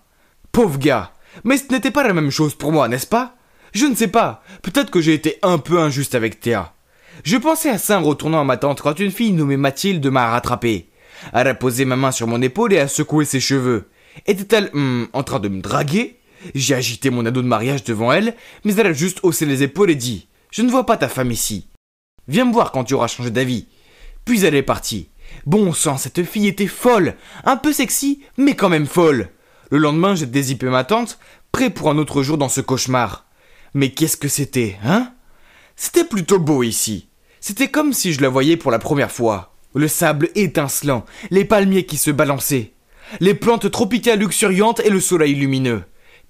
Speaker 3: Pauvre gars. Mais ce n'était pas la même chose pour moi, n'est-ce pas ? Je ne sais pas. Peut-être que j'ai été un peu injuste avec Théa. Je pensais à ça en retournant à ma tante quand une fille nommée Mathilde m'a rattrapé. Elle a posé ma main sur mon épaule et a secoué ses cheveux. Était-elle en train de me draguer? J'ai agité mon ado de mariage devant elle, mais elle a juste haussé les épaules et dit « Je ne vois pas ta femme ici. Viens me voir quand tu auras changé d'avis. » Puis elle est partie. Bon sang, cette fille était folle, un peu sexy, mais quand même folle. Le lendemain, j'ai dézippé ma tente, prêt pour un autre jour dans ce cauchemar. Mais qu'est-ce que c'était, hein? C'était plutôt beau ici. C'était comme si je la voyais pour la première fois. Le sable étincelant, les palmiers qui se balançaient, les plantes tropicales luxuriantes et le soleil lumineux.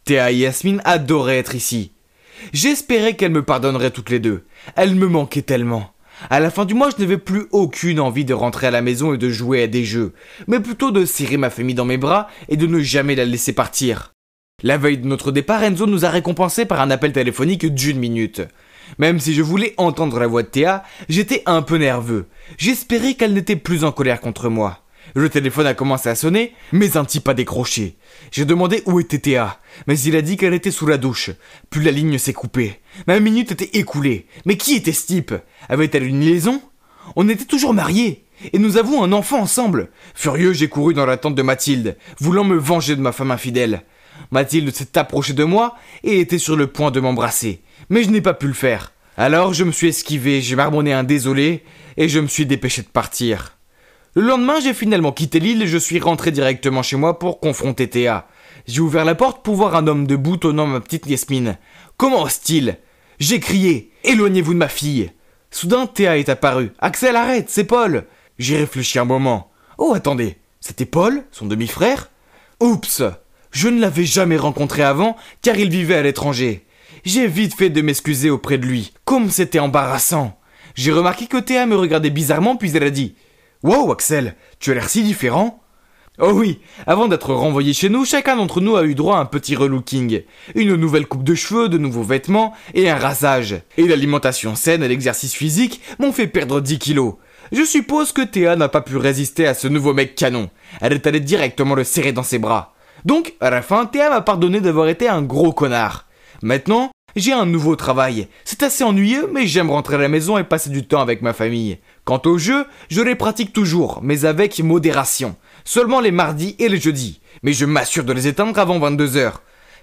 Speaker 3: Théa et Yasmine adoraient être ici. J'espérais qu'elles me pardonneraient toutes les deux. Elles me manquaient tellement. À la fin du mois, je n'avais plus aucune envie de rentrer à la maison et de jouer à des jeux, mais plutôt de serrer ma famille dans mes bras et de ne jamais la laisser partir. La veille de notre départ, Enzo nous a récompensés par un appel téléphonique d'1 minute. Même si je voulais entendre la voix de Théa, j'étais un peu nerveux. J'espérais qu'elle n'était plus en colère contre moi. Le téléphone a commencé à sonner, mais un type a décroché. J'ai demandé où était Théa, mais il a dit qu'elle était sous la douche. Puis la ligne s'est coupée. Ma minute était écoulée. Mais qui était ce type? Avait-elle une liaison? On était toujours mariés, et nous avons un enfant ensemble. Furieux, j'ai couru dans la tente de Mathilde, voulant me venger de ma femme infidèle. Mathilde s'est approchée de moi et était sur le point de m'embrasser, mais je n'ai pas pu le faire. Alors je me suis esquivé, j'ai marmonné un désolé, et je me suis dépêché de partir. Le lendemain, j'ai finalement quitté l'île et je suis rentré directement chez moi pour confronter Théa. J'ai ouvert la porte pour voir un homme debout tenant ma petite Yasmine. Comment ose-t-il? J'ai crié « Éloignez-vous de ma fille !» Soudain, Théa est apparue. « Axel, arrête, c'est Paul !» J'ai réfléchi un moment. « Oh, attendez, c'était Paul, son demi-frère ?» Oups! Je ne l'avais jamais rencontré avant car il vivait à l'étranger. J'ai vite fait de m'excuser auprès de lui, comme c'était embarrassant. J'ai remarqué que Théa me regardait bizarrement puis elle a dit « Wow, Axel, tu as l'air si différent !» Oh oui, avant d'être renvoyé chez nous, chacun d'entre nous a eu droit à un petit relooking. Une nouvelle coupe de cheveux, de nouveaux vêtements et un rasage. Et l'alimentation saine et l'exercice physique m'ont fait perdre 10 kilos. Je suppose que Théa n'a pas pu résister à ce nouveau mec canon. Elle est allée directement le serrer dans ses bras. Donc, à la fin, Théa m'a pardonné d'avoir été un gros connard. Maintenant, j'ai un nouveau travail. C'est assez ennuyeux, mais j'aime rentrer à la maison et passer du temps avec ma famille. Quant aux jeux, je les pratique toujours, mais avec modération. Seulement les mardis et les jeudis. Mais je m'assure de les éteindre avant 22h.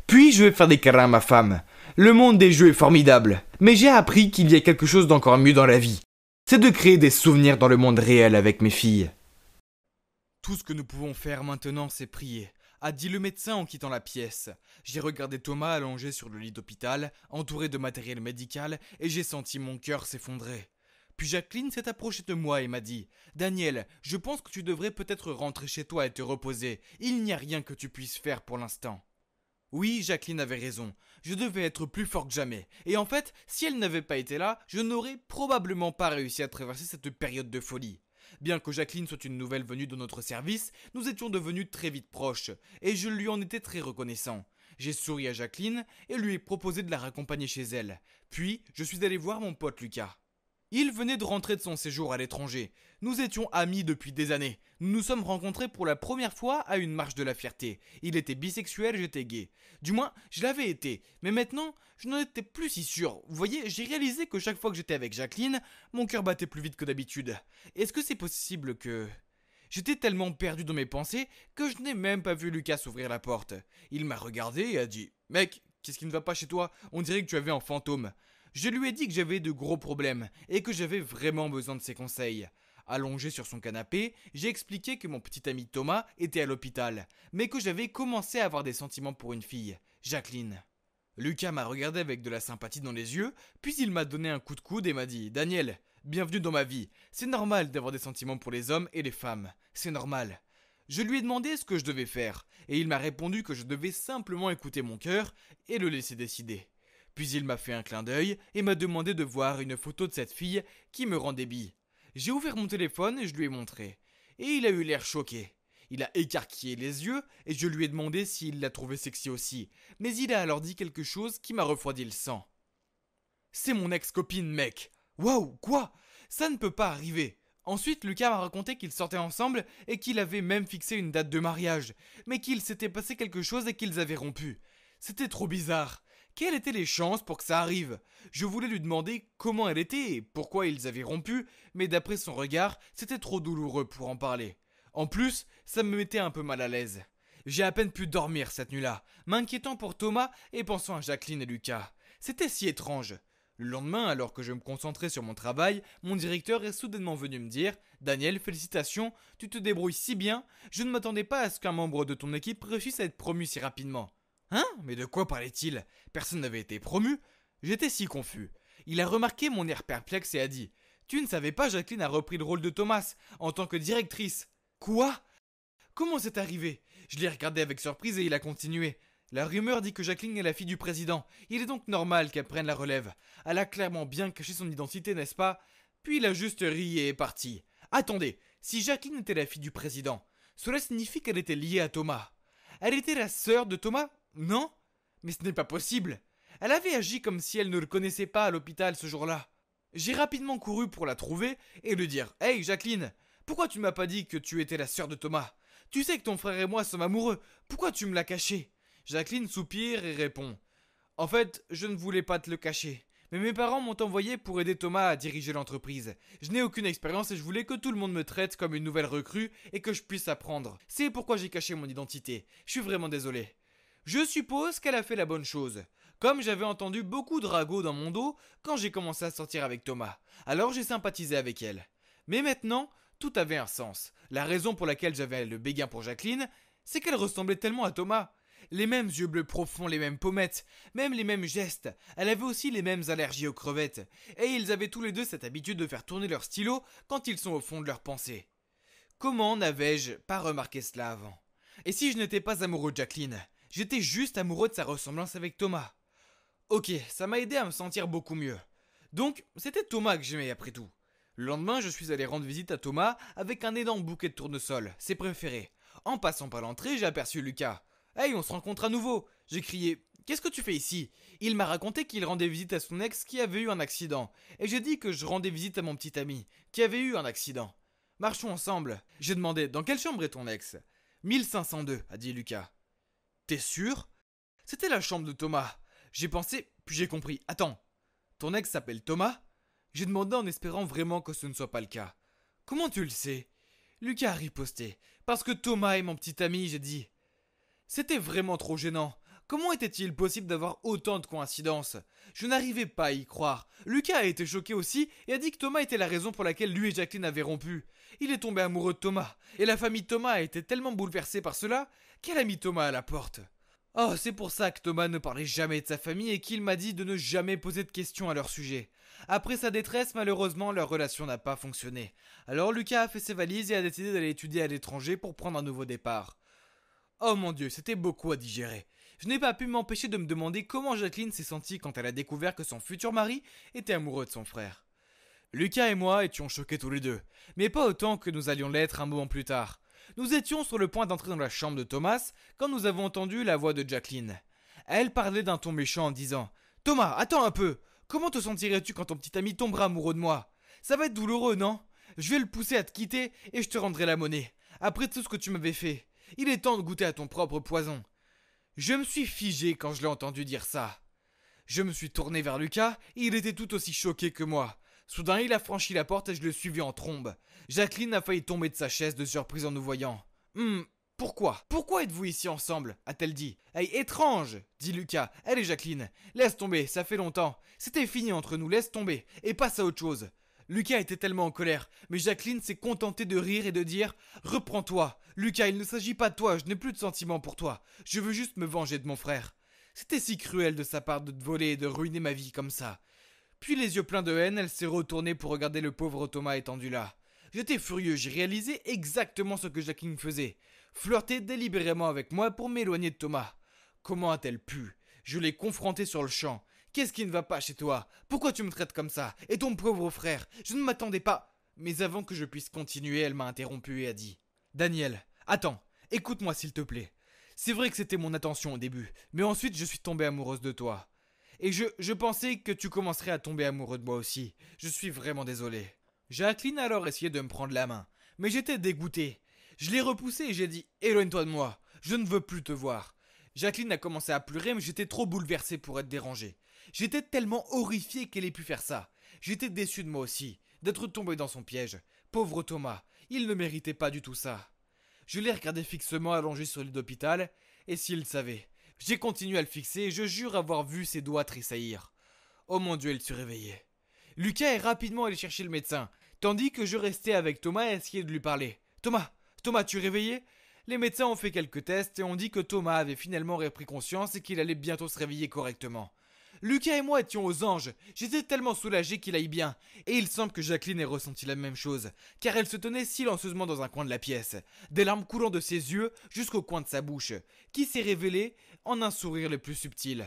Speaker 3: Puis, je vais faire des câlins à ma femme. Le monde des jeux est formidable. Mais j'ai appris qu'il y a quelque chose d'encore mieux dans la vie. C'est de créer des souvenirs dans le monde réel avec mes filles. Tout ce que nous pouvons faire maintenant, c'est prier, a dit le médecin en quittant la pièce. J'ai regardé Thomas allongé sur le lit d'hôpital, entouré de matériel médical, et j'ai senti mon cœur s'effondrer. Puis Jacqueline s'est approchée de moi et m'a dit « Daniel, je pense que tu devrais peut-être rentrer chez toi et te reposer. Il n'y a rien que tu puisses faire pour l'instant. » Oui, Jacqueline avait raison. Je devais être plus fort que jamais. Et en fait, si elle n'avait pas été là, je n'aurais probablement pas réussi à traverser cette période de folie. Bien que Jacqueline soit une nouvelle venue dans notre service, nous étions devenus très vite proches, et je lui en étais très reconnaissant. J'ai souri à Jacqueline et lui ai proposé de la raccompagner chez elle. Puis, je suis allé voir mon pote Lucas. Il venait de rentrer de son séjour à l'étranger. Nous étions amis depuis des années. Nous nous sommes rencontrés pour la première fois à une marche de la fierté. Il était bisexuel, j'étais gay. Du moins, je l'avais été. Mais maintenant, je n'en étais plus si sûr. Vous voyez, j'ai réalisé que chaque fois que j'étais avec Jacqueline, mon cœur battait plus vite que d'habitude. Est-ce que c'est possible que... J'étais tellement perdu dans mes pensées que je n'ai même pas vu Lucas ouvrir la porte. Il m'a regardé et a dit « Mec, qu'est-ce qui ne va pas chez toi? On dirait que tu avais un fantôme. » Je lui ai dit que j'avais de gros problèmes et que j'avais vraiment besoin de ses conseils. Allongé sur son canapé, j'ai expliqué que mon petit ami Thomas était à l'hôpital, mais que j'avais commencé à avoir des sentiments pour une fille, Jacqueline. Lucas m'a regardé avec de la sympathie dans les yeux, puis il m'a donné un coup de coude et m'a dit « Daniel, bienvenue dans ma vie. C'est normal d'avoir des sentiments pour les hommes et les femmes. C'est normal. » Je lui ai demandé ce que je devais faire, et il m'a répondu que je devais simplement écouter mon cœur et le laisser décider. Puis il m'a fait un clin d'œil et m'a demandé de voir une photo de cette fille qui me rendait bi. J'ai ouvert mon téléphone et je lui ai montré. Et il a eu l'air choqué. Il a écarquillé les yeux et je lui ai demandé s'il la trouvait sexy aussi. Mais il a alors dit quelque chose qui m'a refroidi le sang. « C'est mon ex-copine, mec !»« Waouh, quoi ? Ça ne peut pas arriver !» Ensuite, Lucas m'a raconté qu'ils sortaient ensemble et qu'il avait même fixé une date de mariage, mais qu'il s'était passé quelque chose et qu'ils avaient rompu. C'était trop bizarre. Quelles étaient les chances pour que ça arrive? Je voulais lui demander comment elle était et pourquoi ils avaient rompu, mais d'après son regard, c'était trop douloureux pour en parler. En plus, ça me mettait un peu mal à l'aise. J'ai à peine pu dormir cette nuit-là, m'inquiétant pour Thomas et pensant à Jacqueline et Lucas. C'était si étrange. Le lendemain, alors que je me concentrais sur mon travail, mon directeur est soudainement venu me dire « Daniel, félicitations, tu te débrouilles si bien, je ne m'attendais pas à ce qu'un membre de ton équipe réussisse à être promu si rapidement. » Hein? Mais de quoi parlait-il? Personne n'avait été promu? J'étais si confus. Il a remarqué mon air perplexe et a dit « Tu ne savais pas, Jacqueline a repris le rôle de Thomas, en tant que directrice. » Quoi? Comment c'est arrivé? Je l'ai regardé avec surprise et il a continué. La rumeur dit que Jacqueline est la fille du président. Il est donc normal qu'elle prenne la relève. Elle a clairement bien caché son identité, n'est-ce pas? Puis il a juste ri et est parti. Attendez, si Jacqueline était la fille du président, cela signifie qu'elle était liée à Thomas. Elle était la sœur de Thomas? Non? Mais ce n'est pas possible. Elle avait agi comme si elle ne le connaissait pas à l'hôpital ce jour-là. J'ai rapidement couru pour la trouver et lui dire « Hey Jacqueline, pourquoi tu m'as pas dit que tu étais la sœur de Thomas? Tu sais que ton frère et moi sommes amoureux, pourquoi tu me l'as caché ?» Jacqueline soupire et répond « En fait, je ne voulais pas te le cacher. Mais mes parents m'ont envoyé pour aider Thomas à diriger l'entreprise. Je n'ai aucune expérience et je voulais que tout le monde me traite comme une nouvelle recrue et que je puisse apprendre. C'est pourquoi j'ai caché mon identité. Je suis vraiment désolé. » Je suppose qu'elle a fait la bonne chose. Comme j'avais entendu beaucoup de ragots dans mon dos quand j'ai commencé à sortir avec Thomas. Alors j'ai sympathisé avec elle. Mais maintenant, tout avait un sens. La raison pour laquelle j'avais le béguin pour Jacqueline, c'est qu'elle ressemblait tellement à Thomas. Les mêmes yeux bleus profonds, les mêmes pommettes, même les mêmes gestes. Elle avait aussi les mêmes allergies aux crevettes. Et ils avaient tous les deux cette habitude de faire tourner leur stylo quand ils sont au fond de leurs pensées. Comment n'avais-je pas remarqué cela avant? Et si je n'étais pas amoureux de Jacqueline? J'étais juste amoureux de sa ressemblance avec Thomas. Ok, ça m'a aidé à me sentir beaucoup mieux. Donc, c'était Thomas que j'aimais après tout. Le lendemain, je suis allé rendre visite à Thomas avec un énorme bouquet de tournesol, ses préférés. En passant par l'entrée, j'ai aperçu Lucas. « Hey, on se rencontre à nouveau !» J'ai crié « Qu'est-ce que tu fais ici ?» Il m'a raconté qu'il rendait visite à son ex qui avait eu un accident. Et j'ai dit que je rendais visite à mon petit ami, qui avait eu un accident. « Marchons ensemble. » J'ai demandé « Dans quelle chambre est ton ex ?»« 1502, a dit Lucas. « T'es sûr ?» C'était la chambre de Thomas. J'ai pensé, puis j'ai compris. « Attends, ton ex s'appelle Thomas ?» J'ai demandé en espérant vraiment que ce ne soit pas le cas. « Comment tu le sais ?» Lucas a riposté. « Parce que Thomas est mon petit ami, j'ai dit. » C'était vraiment trop gênant. Comment était-il possible d'avoir autant de coïncidences? Je n'arrivais pas à y croire. Lucas a été choqué aussi et a dit que Thomas était la raison pour laquelle lui et Jacqueline avaient rompu. Il est tombé amoureux de Thomas. Et la famille Thomas a été tellement bouleversée par cela qu'elle a mis Thomas à la porte. Oh, c'est pour ça que Thomas ne parlait jamais de sa famille et qu'il m'a dit de ne jamais poser de questions à leur sujet. Après sa détresse, malheureusement, leur relation n'a pas fonctionné. Alors Lucas a fait ses valises et a décidé d'aller étudier à l'étranger pour prendre un nouveau départ. Oh mon Dieu, c'était beaucoup à digérer. Je n'ai pas pu m'empêcher de me demander comment Jacqueline s'est sentie quand elle a découvert que son futur mari était amoureux de son frère. Lucas et moi étions choqués tous les deux, mais pas autant que nous allions l'être un moment plus tard. Nous étions sur le point d'entrer dans la chambre de Thomas quand nous avons entendu la voix de Jacqueline. Elle parlait d'un ton méchant en disant « Thomas, attends un peu. Comment te sentirais-tu quand ton petit ami tombera amoureux de moi? Ça va être douloureux, non? Je vais le pousser à te quitter et je te rendrai la monnaie. Après tout ce que tu m'avais fait. Il est temps de goûter à ton propre poison. » Je me suis figé quand je l'ai entendu dire ça. Je me suis tourné vers Lucas et il était tout aussi choqué que moi. Soudain, il a franchi la porte et je le suivis en trombe. Jacqueline a failli tomber de sa chaise de surprise en nous voyant. « Pourquoi? Pourquoi êtes-vous ici ensemble ?» a-t-elle dit. « Hey, étrange !» dit Lucas. « Allez Jacqueline, laisse tomber, ça fait longtemps. C'était fini entre nous, laisse tomber, et passe à autre chose. » Lucas était tellement en colère, mais Jacqueline s'est contentée de rire et de dire « Reprends-toi. Lucas, il ne s'agit pas de toi, je n'ai plus de sentiments pour toi. Je veux juste me venger de mon frère. » C'était si cruel de sa part de te voler et de ruiner ma vie comme ça. Puis les yeux pleins de haine, elle s'est retournée pour regarder le pauvre Thomas étendu là. J'étais furieux, j'ai réalisé exactement ce que Jacqueline faisait. Flirter délibérément avec moi pour m'éloigner de Thomas. Comment a-t-elle pu? Je l'ai confrontée sur le champ. Qu'est-ce qui ne va pas chez toi? Pourquoi tu me traites comme ça? Et ton pauvre frère? Je ne m'attendais pas. Mais avant que je puisse continuer, elle m'a interrompu et a dit « Daniel, attends, écoute-moi s'il te plaît. C'est vrai que c'était mon intention au début, mais ensuite je suis tombée amoureuse de toi. Et je pensais que tu commencerais à tomber amoureux de moi aussi. Je suis vraiment désolé. » Jacqueline a alors essayé de me prendre la main, mais j'étais dégoûté. Je l'ai repoussé et j'ai dit « Éloigne-toi de moi, je ne veux plus te voir. » Jacqueline a commencé à pleurer, mais j'étais trop bouleversé pour être dérangé. J'étais tellement horrifié qu'elle ait pu faire ça. J'étais déçu de moi aussi, d'être tombé dans son piège. Pauvre Thomas, il ne méritait pas du tout ça. Je l'ai regardé fixement allongé sur le lit d'hôpital, et s'il savait. J'ai continué à le fixer et je jure avoir vu ses doigts tressaillir. Oh mon Dieu, il se réveillait. Lucas est rapidement allé chercher le médecin, tandis que je restais avec Thomas à essayer de lui parler. Thomas, tu es réveillé ? Les médecins ont fait quelques tests et ont dit que Thomas avait finalement repris conscience et qu'il allait bientôt se réveiller correctement. Lucas et moi étions aux anges, j'étais tellement soulagé qu'il aille bien, et il semble que Jacqueline ait ressenti la même chose, car elle se tenait silencieusement dans un coin de la pièce, des larmes coulant de ses yeux jusqu'au coin de sa bouche, qui s'est révélée en un sourire le plus subtil.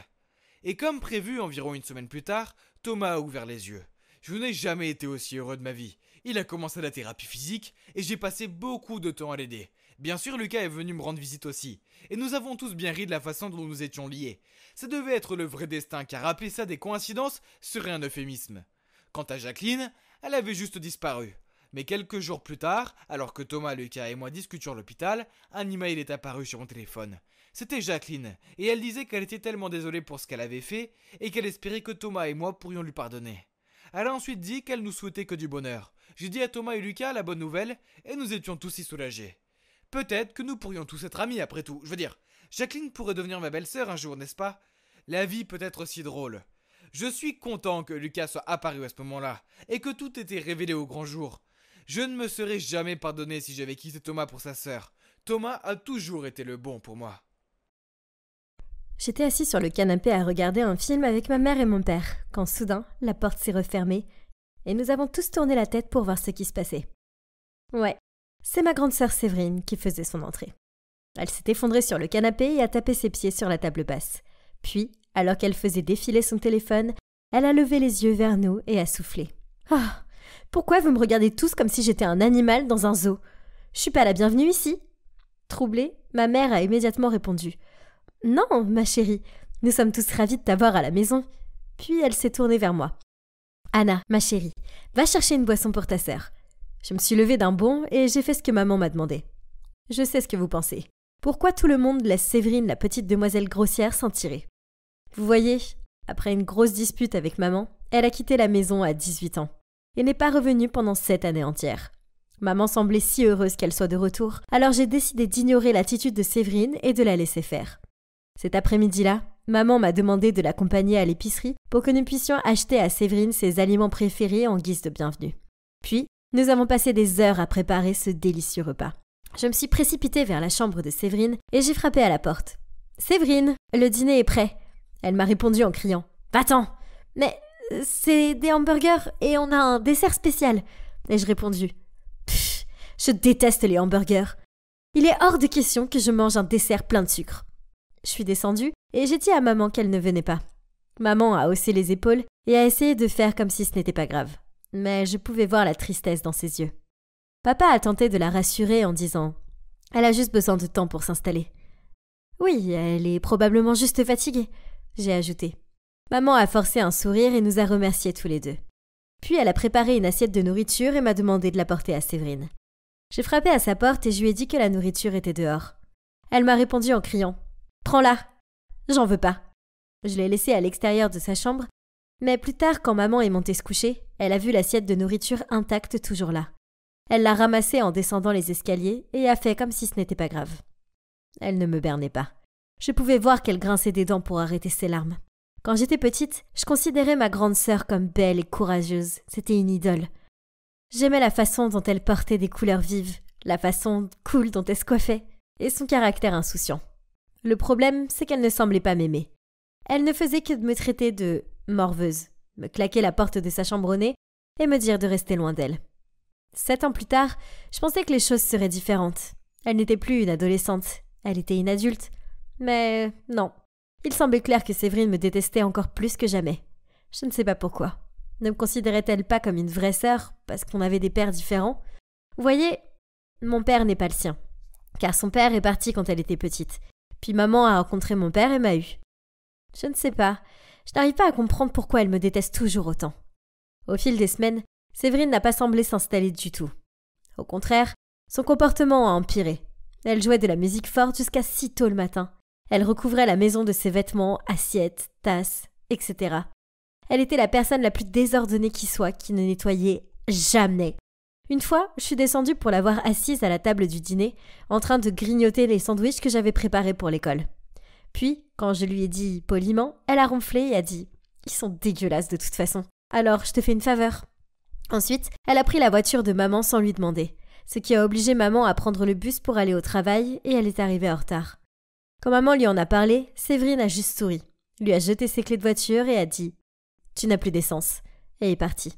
Speaker 3: Et comme prévu environ une semaine plus tard, Thomas a ouvert les yeux. Je n'ai jamais été aussi heureux de ma vie. Il a commencé la thérapie physique et j'ai passé beaucoup de temps à l'aider. Bien sûr, Lucas est venu me rendre visite aussi. Et nous avons tous bien ri de la façon dont nous étions liés. Ça devait être le vrai destin, car appeler ça des coïncidences serait un euphémisme. Quant à Jacqueline, elle avait juste disparu. Mais quelques jours plus tard, alors que Thomas, Lucas et moi discutions à l'hôpital, un email est apparu sur mon téléphone. C'était Jacqueline, et elle disait qu'elle était tellement désolée pour ce qu'elle avait fait, et qu'elle espérait que Thomas et moi pourrions lui pardonner. Elle a ensuite dit qu'elle nous souhaitait que du bonheur. J'ai dit à Thomas et Lucas la bonne nouvelle, et nous étions tous si soulagés. Peut-être que nous pourrions tous être amis après tout. Je veux dire, Jacqueline pourrait devenir ma belle-sœur un jour, n'est-ce pas ? La vie peut être si drôle. Je suis content que Lucas soit apparu à ce moment-là, et que tout était révélé au grand jour. Je ne me serais jamais pardonné si j'avais quitté Thomas pour sa sœur. Thomas a toujours été le bon pour moi.
Speaker 2: J'étais assis sur le canapé à regarder un film avec ma mère et mon père, quand soudain, la porte s'est refermée, et nous avons tous tourné la tête pour voir ce qui se passait. Ouais, c'est ma grande sœur Séverine qui faisait son entrée. Elle s'est effondrée sur le canapé et a tapé ses pieds sur la table basse. Puis, alors qu'elle faisait défiler son téléphone, elle a levé les yeux vers nous et a soufflé. « Ah, pourquoi vous me regardez tous comme si j'étais un animal dans un zoo ? Je suis pas la bienvenue ici ?» Troublée, ma mère a immédiatement répondu. « Non, ma chérie, nous sommes tous ravis de t'avoir à la maison. » Puis elle s'est tournée vers moi. « Anna, ma chérie, va chercher une boisson pour ta sœur. » Je me suis levée d'un bond et j'ai fait ce que maman m'a demandé. Je sais ce que vous pensez. Pourquoi tout le monde laisse Séverine, la petite demoiselle grossière, s'en tirer ? Vous voyez, après une grosse dispute avec maman, elle a quitté la maison à 18 ans et n'est pas revenue pendant 7 années entières. Maman semblait si heureuse qu'elle soit de retour, alors j'ai décidé d'ignorer l'attitude de Séverine et de la laisser faire. Cet après-midi-là, maman m'a demandé de l'accompagner à l'épicerie pour que nous puissions acheter à Séverine ses aliments préférés en guise de bienvenue. Puis, nous avons passé des heures à préparer ce délicieux repas. Je me suis précipitée vers la chambre de Séverine et j'ai frappé à la porte. « Séverine, le dîner est prêt !» Elle m'a répondu en criant « Va-t'en !»« Mais c'est des hamburgers et on a un dessert spécial !» Ai-je répondu. « Pfff, je déteste les hamburgers. Il est hors de question que je mange un dessert plein de sucre. » Je suis descendue et j'ai dit à maman qu'elle ne venait pas. Maman a haussé les épaules et a essayé de faire comme si ce n'était pas grave. Mais je pouvais voir la tristesse dans ses yeux. Papa a tenté de la rassurer en disant « Elle a juste besoin de temps pour s'installer. »« Oui, elle est probablement juste fatiguée. » J'ai ajouté. Maman a forcé un sourire et nous a remerciés tous les deux. Puis elle a préparé une assiette de nourriture et m'a demandé de la porter à Séverine. J'ai frappé à sa porte et je lui ai dit que la nourriture était dehors. Elle m'a répondu en criant « Prends-la !» J'en veux pas. Je l'ai laissée à l'extérieur de sa chambre, mais plus tard, quand maman est montée se coucher, elle a vu l'assiette de nourriture intacte toujours là. Elle l'a ramassée en descendant les escaliers et a fait comme si ce n'était pas grave. Elle ne me bernait pas. Je pouvais voir qu'elle grinçait des dents pour arrêter ses larmes. Quand j'étais petite, je considérais ma grande sœur comme belle et courageuse. C'était une idole. J'aimais la façon dont elle portait des couleurs vives, la façon cool dont elle se coiffait, et son caractère insouciant. Le problème, c'est qu'elle ne semblait pas m'aimer. Elle ne faisait que de me traiter de morveuse, me claquer la porte de sa chambre au nez et me dire de rester loin d'elle. 7 ans plus tard, je pensais que les choses seraient différentes. Elle n'était plus une adolescente, elle était une adulte. Mais non, il semblait clair que Séverine me détestait encore plus que jamais. Je ne sais pas pourquoi. Ne me considérait-elle pas comme une vraie sœur parce qu'on avait des pères différents ? Vous voyez, mon père n'est pas le sien, car son père est parti quand elle était petite. Puis maman a rencontré mon père et m'a eu. Je ne sais pas, je n'arrive pas à comprendre pourquoi elle me déteste toujours autant. Au fil des semaines, Séverine n'a pas semblé s'installer du tout. Au contraire, son comportement a empiré. Elle jouait de la musique forte jusqu'à si tôt le matin. Elle recouvrait la maison de ses vêtements, assiettes, tasses, etc. Elle était la personne la plus désordonnée qui soit, qui ne nettoyait jamais. Une fois, je suis descendue pour la voir assise à la table du dîner, en train de grignoter les sandwichs que j'avais préparés pour l'école. Puis, quand je lui ai dit poliment, elle a ronflé et a dit « Ils sont dégueulasses de toute façon. Alors, je te fais une faveur. » Ensuite, elle a pris la voiture de maman sans lui demander, ce qui a obligé maman à prendre le bus pour aller au travail et elle est arrivée en retard. Quand maman lui en a parlé, Séverine a juste souri, lui a jeté ses clés de voiture et a dit « Tu n'as plus d'essence » et est partie.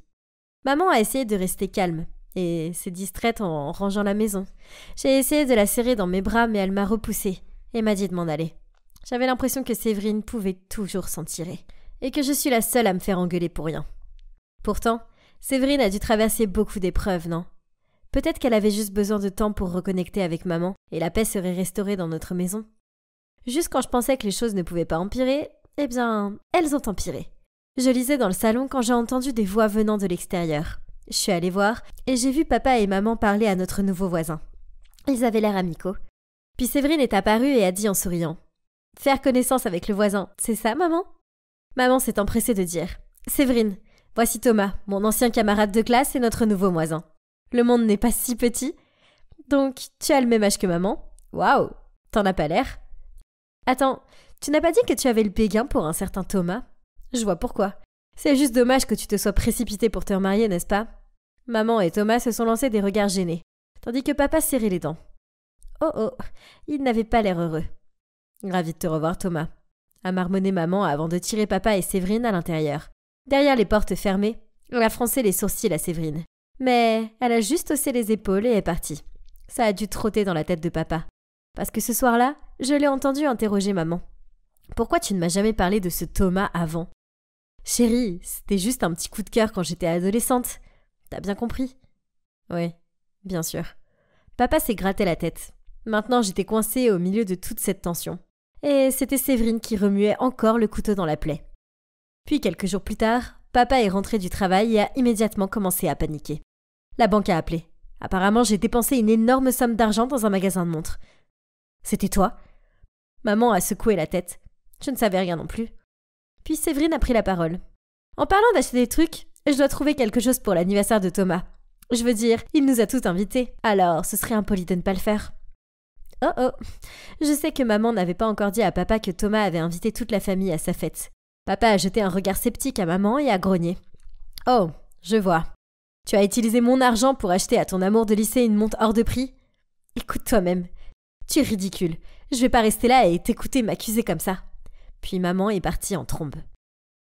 Speaker 2: Maman a essayé de rester calme et s'est distraite en rangeant la maison. J'ai essayé de la serrer dans mes bras mais elle m'a repoussée et m'a dit de m'en aller. J'avais l'impression que Séverine pouvait toujours s'en tirer et que je suis la seule à me faire engueuler pour rien. Pourtant, Séverine a dû traverser beaucoup d'épreuves, non ? Peut-être qu'elle avait juste besoin de temps pour reconnecter avec maman et la paix serait restaurée dans notre maison. Juste quand je pensais que les choses ne pouvaient pas empirer, eh bien, elles ont empiré. Je lisais dans le salon quand j'ai entendu des voix venant de l'extérieur. Je suis allée voir et j'ai vu papa et maman parler à notre nouveau voisin. Ils avaient l'air amicaux. Puis Séverine est apparue et a dit en souriant « Faire connaissance avec le voisin, c'est ça, maman ?» Maman s'est empressée de dire « Séverine, voici Thomas, mon ancien camarade de classe et notre nouveau voisin. Le monde n'est pas si petit. Donc, tu as le même âge que maman. Waouh, t'en as pas l'air. Attends, tu n'as pas dit que tu avais le béguin pour un certain Thomas ? Je vois pourquoi. C'est juste dommage que tu te sois précipité pour te remarier, n'est-ce pas ? Maman et Thomas se sont lancés des regards gênés, tandis que papa serrait les dents. Oh, il n'avait pas l'air heureux. Ravi de te revoir, Thomas, a marmonné maman avant de tirer papa et Séverine à l'intérieur. Derrière les portes fermées, elle a froncé les sourcils à Séverine. Mais elle a juste haussé les épaules et est partie. Ça a dû trotter dans la tête de papa. Parce que ce soir-là, je l'ai entendu interroger maman. « Pourquoi tu ne m'as jamais parlé de ce Thomas avant ?»« Chérie, c'était juste un petit coup de cœur quand j'étais adolescente. T'as bien compris ?»« Oui, bien sûr. » Papa s'est gratté la tête. Maintenant, j'étais coincée au milieu de toute cette tension. Et c'était Séverine qui remuait encore le couteau dans la plaie. Puis quelques jours plus tard, papa est rentré du travail et a immédiatement commencé à paniquer. La banque a appelé. Apparemment, j'ai dépensé une énorme somme d'argent dans un magasin de montres. C'était toi ? Maman a secoué la tête. Je ne savais rien non plus. Puis Séverine a pris la parole. En parlant d'acheter des trucs, je dois trouver quelque chose pour l'anniversaire de Thomas. Je veux dire, il nous a tous invités, alors ce serait impoli de ne pas le faire. Oh, je sais que maman n'avait pas encore dit à papa que Thomas avait invité toute la famille à sa fête. Papa a jeté un regard sceptique à maman et a grogné. Oh, je vois. Tu as utilisé mon argent pour acheter à ton amour de lycée une montre hors de prix ? Écoute toi-même. Tu es ridicule. Je vais pas rester là et t'écouter m'accuser comme ça. Puis maman est partie en trombe.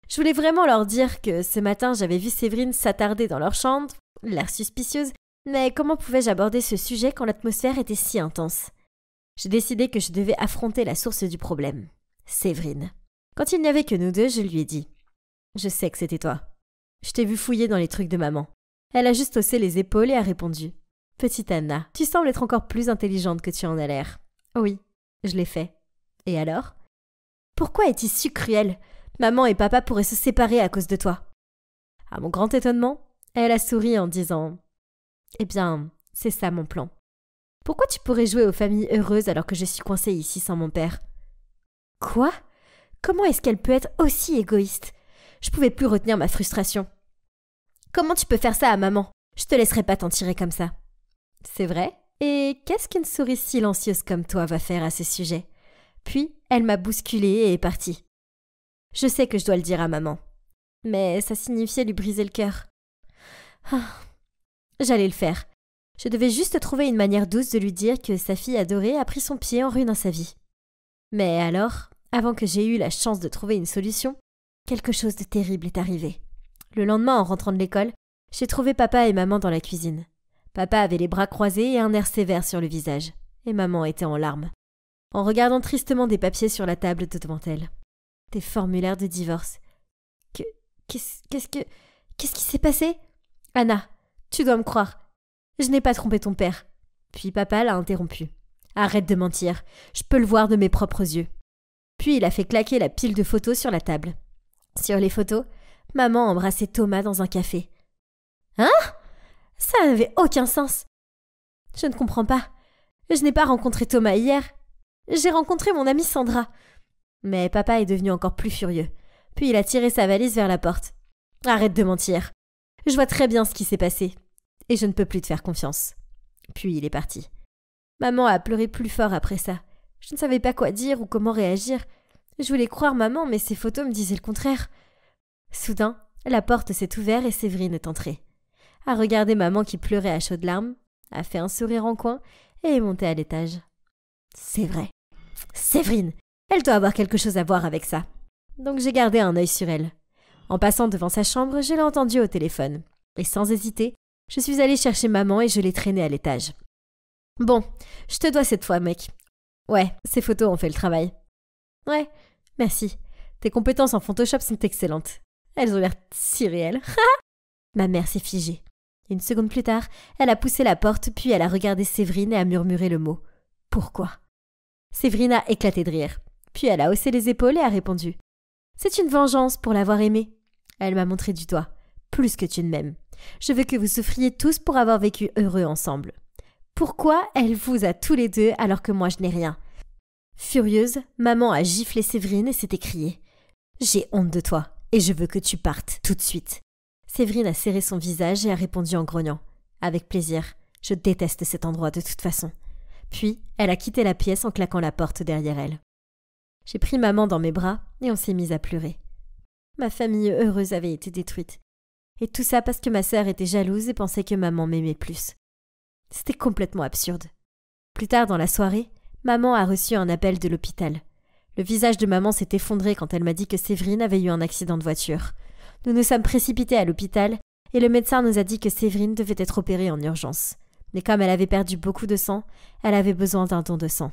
Speaker 2: Je voulais vraiment leur dire que ce matin j'avais vu Séverine s'attarder dans leur chambre, l'air suspicieuse, mais comment pouvais-je aborder ce sujet quand l'atmosphère était si intense ? J'ai décidé que je devais affronter la source du problème. Séverine. Quand il n'y avait que nous deux, je lui ai dit « Je sais que c'était toi. Je t'ai vu fouiller dans les trucs de maman. » Elle a juste haussé les épaules et a répondu « Petite Anna, tu sembles être encore plus intelligente que tu en as l'air. » Oui, je l'ai fait. Et alors ? Pourquoi es-tu si cruelle ? Maman et papa pourraient se séparer à cause de toi. À mon grand étonnement, elle a souri en disant « Eh bien, c'est ça mon plan. Pourquoi tu pourrais jouer aux familles heureuses alors que je suis coincée ici sans mon père ?»« Quoi ? Comment est-ce qu'elle peut être aussi égoïste ? Je pouvais plus retenir ma frustration. Comment tu peux faire ça à maman ? Je te laisserai pas t'en tirer comme ça. » C'est vrai ? Et qu'est-ce qu'une souris silencieuse comme toi va faire à ce sujet ? Puis, elle m'a bousculée et est partie. Je sais que je dois le dire à maman. Mais ça signifiait lui briser le cœur. J'allais le faire. Je devais juste trouver une manière douce de lui dire que sa fille adorée a pris son pied en rue dans sa vie. Mais alors, avant que j'aie eu la chance de trouver une solution, quelque chose de terrible est arrivé. Le lendemain, en rentrant de l'école, j'ai trouvé papa et maman dans la cuisine. Papa avait les bras croisés et un air sévère sur le visage. Et maman était en larmes, en regardant tristement des papiers sur la table devant elle. Des formulaires de divorce. Qu'est-ce qui s'est passé ? Anna, tu dois me croire. Je n'ai pas trompé ton père. Puis papa l'a interrompu. Arrête de mentir, je peux le voir de mes propres yeux. Puis il a fait claquer la pile de photos sur la table. Sur les photos, maman embrassait Thomas dans un café. Hein ? Ça n'avait aucun sens. Je ne comprends pas. Je n'ai pas rencontré Thomas hier. J'ai rencontré mon amie Sandra. Mais papa est devenu encore plus furieux. Puis il a tiré sa valise vers la porte. Arrête de mentir. Je vois très bien ce qui s'est passé. et je ne peux plus te faire confiance. » Puis il est parti. Maman a pleuré plus fort après ça. Je ne savais pas quoi dire ou comment réagir. Je voulais croire maman, mais ses photos me disaient le contraire. Soudain, la porte s'est ouverte et Séverine est entrée. A regardé maman qui pleurait à chaudes larmes, a fait un sourire en coin et est montée à l'étage. C'est vrai. Séverine, elle doit avoir quelque chose à voir avec ça. Donc j'ai gardé un œil sur elle. En passant devant sa chambre, je l'ai entendue au téléphone. Et sans hésiter, je suis allée chercher maman et je l'ai traînée à l'étage. Bon, je te dois cette fois, mec. Ouais, ces photos ont fait le travail. Ouais, merci. Tes compétences en Photoshop sont excellentes. Elles ont l'air si réelles. Ma mère s'est figée. Une seconde plus tard, elle a poussé la porte, puis elle a regardé Séverine et a murmuré le mot « Pourquoi ?» Séverine a éclaté de rire. Puis elle a haussé les épaules et a répondu « C'est une vengeance pour l'avoir aimé. » Elle m'a montré du doigt. « Plus que tu ne m'aimes. Je veux que vous souffriez tous pour avoir vécu heureux ensemble. Pourquoi elle vous a tous les deux alors que moi je n'ai rien ?» Furieuse, maman a giflé Séverine et s'est écriée « J'ai honte de toi et je veux que tu partes tout de suite. » Séverine a serré son visage et a répondu en grognant « Avec plaisir, je déteste cet endroit de toute façon. » Puis, elle a quitté la pièce en claquant la porte derrière elle. J'ai pris maman dans mes bras et on s'est mis à pleurer. Ma famille heureuse avait été détruite. Et tout ça parce que ma sœur était jalouse et pensait que maman m'aimait plus. C'était complètement absurde. Plus tard dans la soirée, maman a reçu un appel de l'hôpital. Le visage de maman s'est effondré quand elle m'a dit que Séverine avait eu un accident de voiture. Nous nous sommes précipités à l'hôpital et le médecin nous a dit que Séverine devait être opérée en urgence. Mais comme elle avait perdu beaucoup de sang, elle avait besoin d'un don de sang.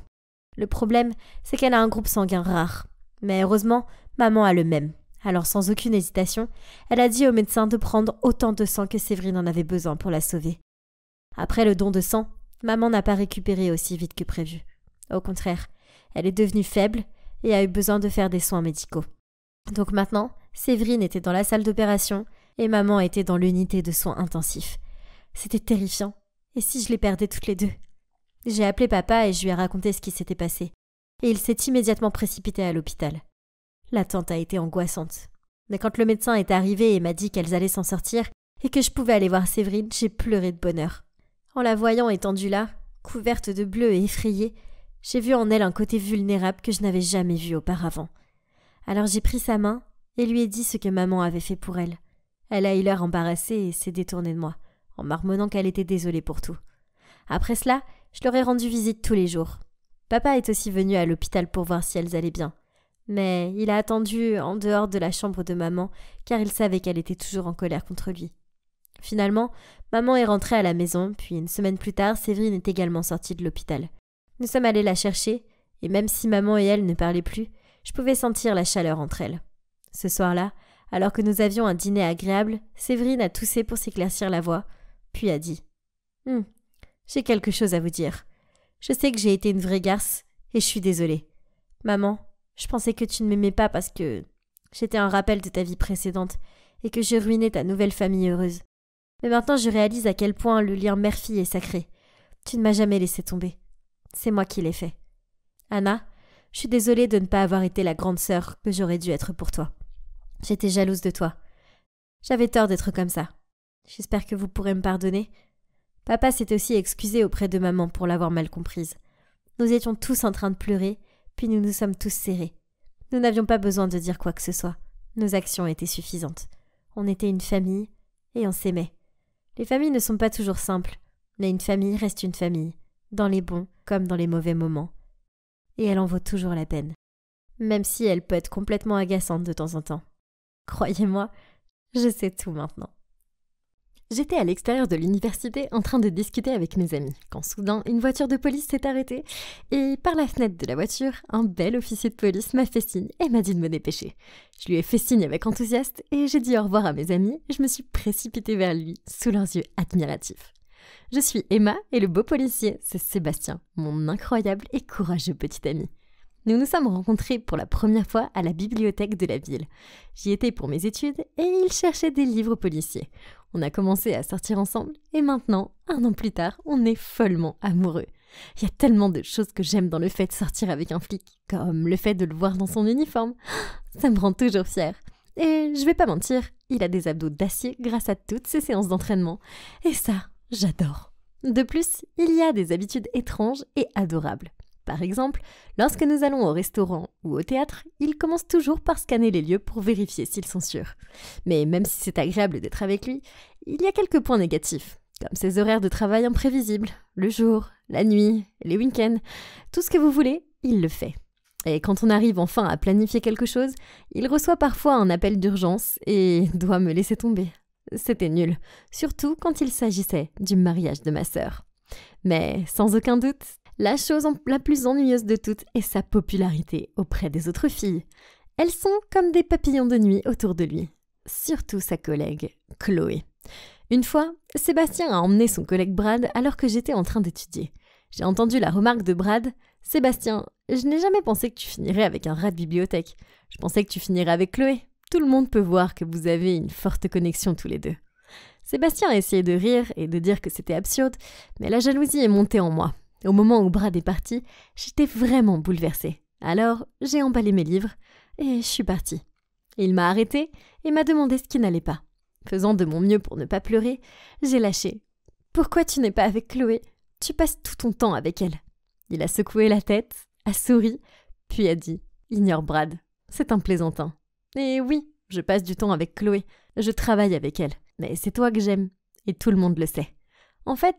Speaker 2: Le problème, c'est qu'elle a un groupe sanguin rare. Mais heureusement, maman a le même. Alors sans aucune hésitation, elle a dit au médecin de prendre autant de sang que Séverine en avait besoin pour la sauver. Après le don de sang, maman n'a pas récupéré aussi vite que prévu. Au contraire, elle est devenue faible et a eu besoin de faire des soins médicaux. Donc maintenant, Séverine était dans la salle d'opération et maman était dans l'unité de soins intensifs. C'était terrifiant. Et si je les perdais toutes les deux? J'ai appelé papa et je lui ai raconté ce qui s'était passé. Et il s'est immédiatement précipité à l'hôpital. L'attente a été angoissante. Mais quand le médecin est arrivé et m'a dit qu'elles allaient s'en sortir et que je pouvais aller voir Séverine, j'ai pleuré de bonheur. En la voyant étendue là, couverte de bleu et effrayée, j'ai vu en elle un côté vulnérable que je n'avais jamais vu auparavant. Alors j'ai pris sa main et lui ai dit ce que maman avait fait pour elle. Elle a eu l'air embarrassée et s'est détournée de moi, en marmonnant qu'elle était désolée pour tout. Après cela, je leur ai rendu visite tous les jours. Papa est aussi venu à l'hôpital pour voir si elles allaient bien. Mais il a attendu en dehors de la chambre de maman, car il savait qu'elle était toujours en colère contre lui. Finalement, maman est rentrée à la maison, puis une semaine plus tard, Séverine est également sortie de l'hôpital. Nous sommes allés la chercher, et même si maman et elle ne parlaient plus, je pouvais sentir la chaleur entre elles. Ce soir-là, alors que nous avions un dîner agréable, Séverine a toussé pour s'éclaircir la voix, puis a dit « J'ai quelque chose à vous dire. Je sais que j'ai été une vraie garce, et je suis désolée. Maman, je pensais que tu ne m'aimais pas parce que j'étais un rappel de ta vie précédente, et que je ruinais ta nouvelle famille heureuse. Mais maintenant je réalise à quel point le lien mère-fille est sacré. Tu ne m'as jamais laissé tomber. C'est moi qui l'ai fait. Anna, je suis désolée de ne pas avoir été la grande sœur que j'aurais dû être pour toi. J'étais jalouse de toi. J'avais tort d'être comme ça. J'espère que vous pourrez me pardonner. Papa s'est aussi excusé auprès de maman pour l'avoir mal comprise. Nous étions tous en train de pleurer, puis nous nous sommes tous serrés. Nous n'avions pas besoin de dire quoi que ce soit. Nos actions étaient suffisantes. On était une famille et on s'aimait. Les familles ne sont pas toujours simples, mais une famille reste une famille, dans les bons comme dans les mauvais moments. Et elle en vaut toujours la peine, même si elle peut être complètement agaçante de temps en temps. Croyez-moi, je sais tout maintenant. J'étais à l'extérieur de l'université en train de discuter avec mes amis, quand soudain une voiture de police s'est arrêtée et par la fenêtre de la voiture, un bel officier de police m'a fait signe et m'a dit de me dépêcher. Je lui ai fait signe avec enthousiasme et j'ai dit au revoir à mes amis et je me suis précipitée vers lui, sous leurs yeux admiratifs. Je suis Emma et le beau policier, c'est Sébastien, mon incroyable et courageux petit ami. Nous nous sommes rencontrés pour la première fois à la bibliothèque de la ville. J'y étais pour mes études et il cherchait des livres policiers. On a commencé à sortir ensemble et maintenant, 1 an plus tard, on est follement amoureux. Il y a tellement de choses que j'aime dans le fait de sortir avec un flic, comme le fait de le voir dans son uniforme. Ça me rend toujours fière. Et je vais pas mentir, il a des abdos d'acier grâce à toutes ses séances d'entraînement. Et ça, j'adore. De plus, il y a des habitudes étranges et adorables. Par exemple, lorsque nous allons au restaurant ou au théâtre, il commence toujours par scanner les lieux pour vérifier s'ils sont sûrs. Mais même si c'est agréable d'être avec lui, il y a quelques points négatifs, comme ses horaires de travail imprévisibles, le jour, la nuit, les week-ends, tout ce que vous voulez, il le fait. Et quand on arrive enfin à planifier quelque chose, il reçoit parfois un appel d'urgence et doit me laisser tomber. C'était nul, surtout quand il s'agissait du mariage de ma sœur. Mais sans aucun doute, la chose la plus ennuyeuse de toutes est sa popularité auprès des autres filles. Elles sont comme des papillons de nuit autour de lui, surtout sa collègue, Chloé. Une fois, Sébastien a emmené son collègue Brad alors que j'étais en train d'étudier. J'ai entendu la remarque de Brad « Sébastien, je n'ai jamais pensé que tu finirais avec un rat de bibliothèque. Je pensais que tu finirais avec Chloé. Tout le monde peut voir que vous avez une forte connexion tous les deux. » Sébastien a essayé de rire et de dire que c'était absurde, mais la jalousie est montée en moi. Au moment où Brad est parti, j'étais vraiment bouleversée. Alors, j'ai emballé mes livres et je suis partie. Il m'a arrêtée et m'a demandé ce qui n'allait pas. Faisant de mon mieux pour ne pas pleurer, j'ai lâché. « Pourquoi tu n'es pas avec Chloé ? Tu passes tout ton temps avec elle. » Il a secoué la tête, a souri, puis a dit « Ignore Brad, c'est un plaisantin. » Et oui, je passe du temps avec Chloé, je travaille avec elle, mais c'est toi que j'aime, et tout le monde le sait. En fait,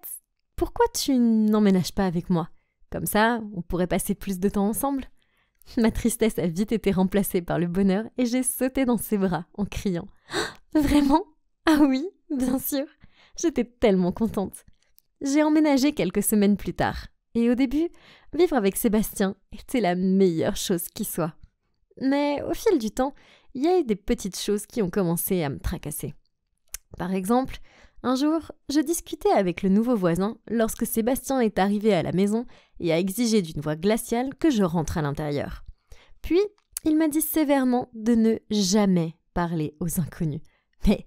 Speaker 2: pourquoi tu n'emménages pas avec moi ? Comme ça, on pourrait passer plus de temps ensemble. Ma tristesse a vite été remplacée par le bonheur et j'ai sauté dans ses bras en criant « Vraiment ? Ah oui, bien sûr !» J'étais tellement contente. J'ai emménagé quelques semaines plus tard. Et au début, vivre avec Sébastien était la meilleure chose qui soit. Mais au fil du temps, il y a eu des petites choses qui ont commencé à me tracasser. Par exemple, un jour, je discutais avec le nouveau voisin lorsque Sébastien est arrivé à la maison et a exigé d'une voix glaciale que je rentre à l'intérieur. Puis, il m'a dit sévèrement de ne jamais parler aux inconnus. Mais